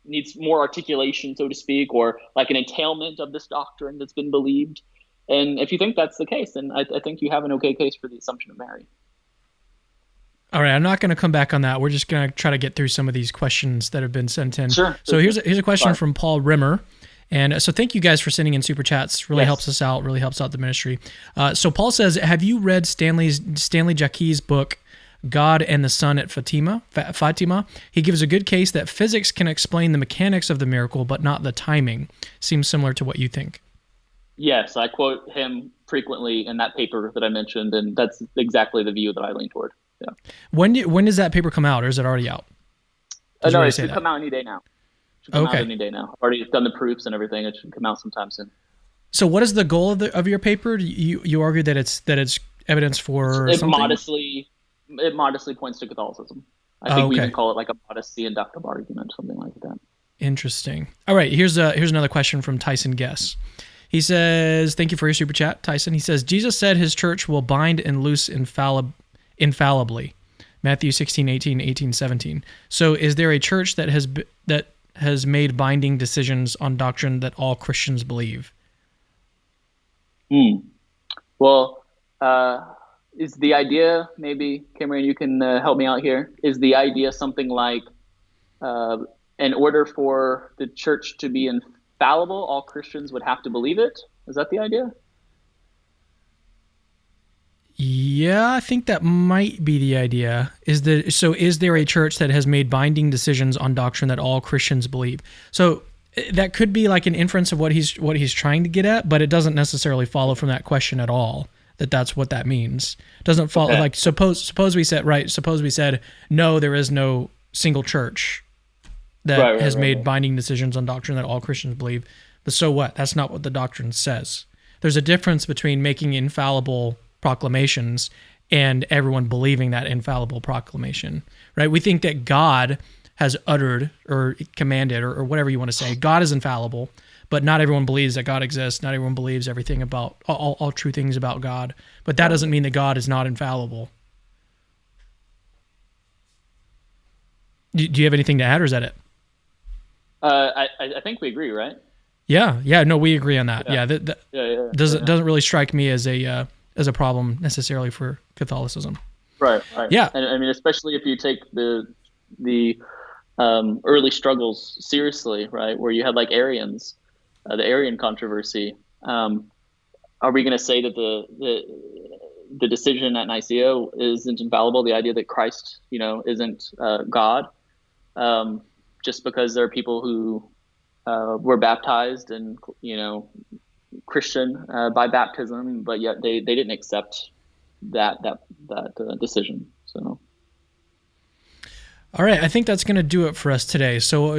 needs more articulation, so to speak, or like an entailment of this doctrine that's been believed. And if you think that's the case, then I think you have an okay case for the Assumption of Mary. All right, I'm not going to come back on that. We're just going to try to get through some of these questions that have been sent in. Sure. So here's a question from Paul Rimmer. And so thank you guys for sending in super chats. Really helps us out, really helps out the ministry. So Paul says, have you read Stanley Jacqui's book, God and the Sun at Fatima? He gives a good case that physics can explain the mechanics of the miracle, but not the timing. Seems similar to what you think. Yes, I quote him frequently in that paper that I mentioned, and that's exactly the view that I lean toward. Yeah. When does that paper come out, or is it already out? No, it should come out any day now. Out any day now. I've already done the proofs and everything. It should come out sometime soon. So, what is the goal of your paper? You argue that it's evidence for something? It modestly points to Catholicism. I think we even call it like a modesty inductive argument, something like that. Interesting. All right, here's another question from Tyson Guess. He says, thank you for your super chat, Tyson. He says, Jesus said his church will bind and loose infallibly, Matthew 16, 18, 18, 17. So is there a church that has made binding decisions on doctrine that all Christians believe? Well, is the idea, maybe, Cameron, you can help me out here, is the idea something like, in order for the church to be infallible, all Christians would have to believe it? Is that the idea? Yeah, I think that might be the idea. Is there a church that has made binding decisions on doctrine that all Christians believe? So that could be like an inference of what he's trying to get at, but it doesn't necessarily follow from that question at all. That's what that means. Doesn't follow. Okay. Like suppose we said no, there is no single church that has made binding decisions on doctrine that all Christians believe. But so what? That's not what the doctrine says. There's a difference between making infallible proclamations and everyone believing that infallible proclamation, right? We think that God has uttered or commanded or whatever you want to say. God is infallible, but not everyone believes that God exists. Not everyone believes everything about all true things about God. But that doesn't mean that God is not infallible. Do you have anything to add, or is that it? I think we agree, right? Yeah. No, we agree on that. Yeah. Doesn't really strike me as a problem necessarily for Catholicism. Right. Yeah. And I mean, especially if you take the early struggles seriously, right, where you had like Arians, the Arian controversy. Are we going to say that the decision at Nicaea isn't infallible? The idea that Christ, isn't God, just because there are people who were baptized and Christian by baptism, but yet they didn't accept that decision. So. All right, I think that's going to do it for us today. So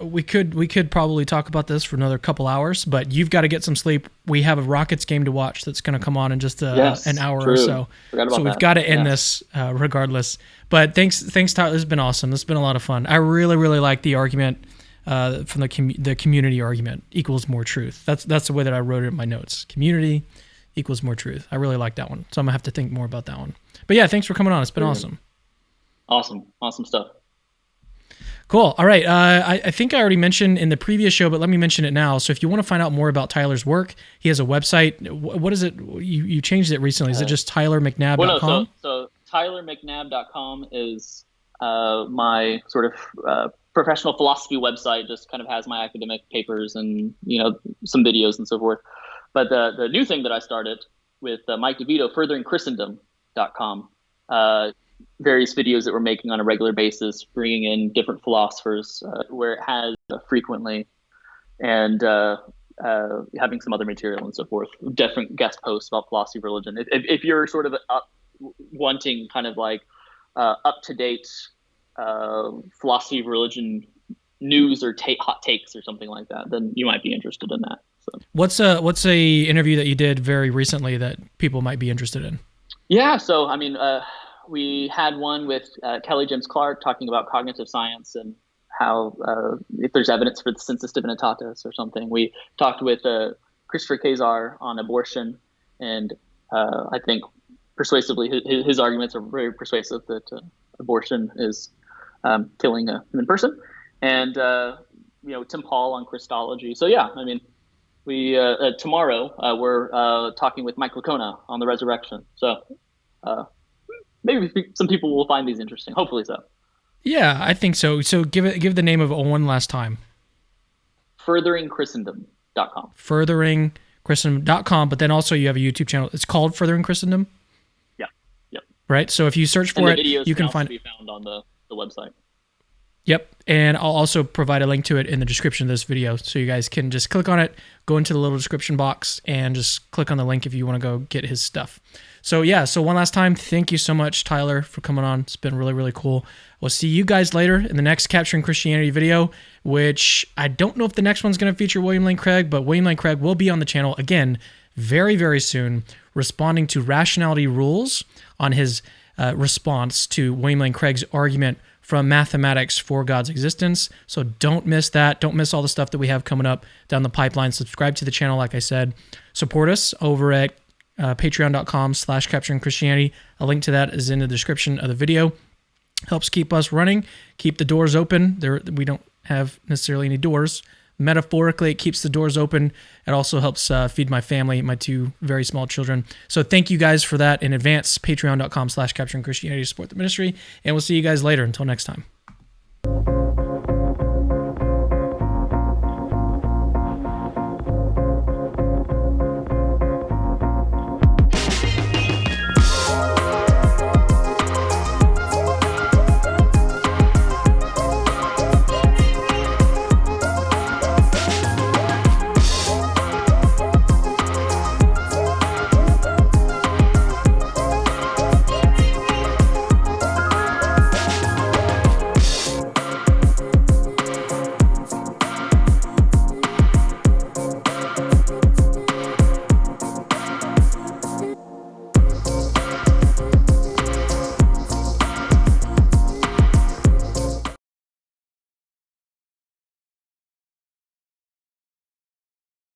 we could probably talk about this for another couple hours, but you've got to get some sleep. We have a Rockets game to watch that's going to come on in just an hour or so. So we've got to end this regardless. But thanks, Tyler. This has been awesome. This has been a lot of fun. I really, really like the argument from the community argument equals more truth. That's the way that I wrote it in my notes. Community equals more truth. I really like that one. So I'm going to have to think more about that one. But yeah, thanks for coming on. It's been awesome. Awesome stuff. Cool. All right. I think I already mentioned in the previous show, but let me mention it now. So if you want to find out more about Tyler's work, he has a website. What is it? You changed it recently. Is it just tylermcnabb.com? Well, no, so tylermcnabb.com is my sort of professional philosophy website. Just kind of has my academic papers and some videos and so forth. But the new thing that I started with Mike DeVito, furtheringchristendom.com. Various videos that we're making on a regular basis, bringing in different philosophers where it has frequently, and having some other material and so forth. Different guest posts about philosophy of religion. If you're sort of wanting kind of like up-to-date philosophy of religion news or hot takes or something like that, then you might be interested in that. So. What's a interview that you did very recently that people might be interested in? Yeah, so I mean, we had one with Kelly James Clark talking about cognitive science and how if there's evidence for the sensus divinitatis or something. We talked with Christopher Kazar on abortion, and I think persuasively his arguments are very persuasive that abortion is killing a human person, and Tim Paul on Christology. So yeah, I mean, we tomorrow we're talking with Mike Licona on the resurrection. So. Maybe some people will find these interesting. Hopefully so. Yeah, I think so. So give the name of it one last time. Furtheringchristendom.com. Furtheringchristendom.com, but then also you have a YouTube channel. It's called Furthering Christendom? Yeah. Right? So if you search for it, you can find it. Be found on the website. Yep, and I'll also provide a link to it in the description of this video, so you guys can just click on it, go into the little description box, and just click on the link if you want to go get his stuff. So yeah, so one last time, thank you so much, Tyler, for coming on. It's been really, really cool. We'll see you guys later in the next Capturing Christianity video, which I don't know if the next one's going to feature William Lane Craig, but William Lane Craig will be on the channel again very, very soon, responding to Rationality Rules on his response to William Lane Craig's argument from Mathematics for God's Existence. So don't miss that. Don't miss all the stuff that we have coming up down the pipeline. Subscribe to the channel, like I said. Support us over at patreon.com/capturingchristianity. A link to that is in the description of the video. helps keep us running, keep the doors open. We don't have necessarily any doors. Metaphorically, it keeps the doors open. It also helps feed my family, my 2 very small children. So thank you guys for that in advance. Patreon.com/Capturing Christianity to support the ministry. And we'll see you guys later. Until next time.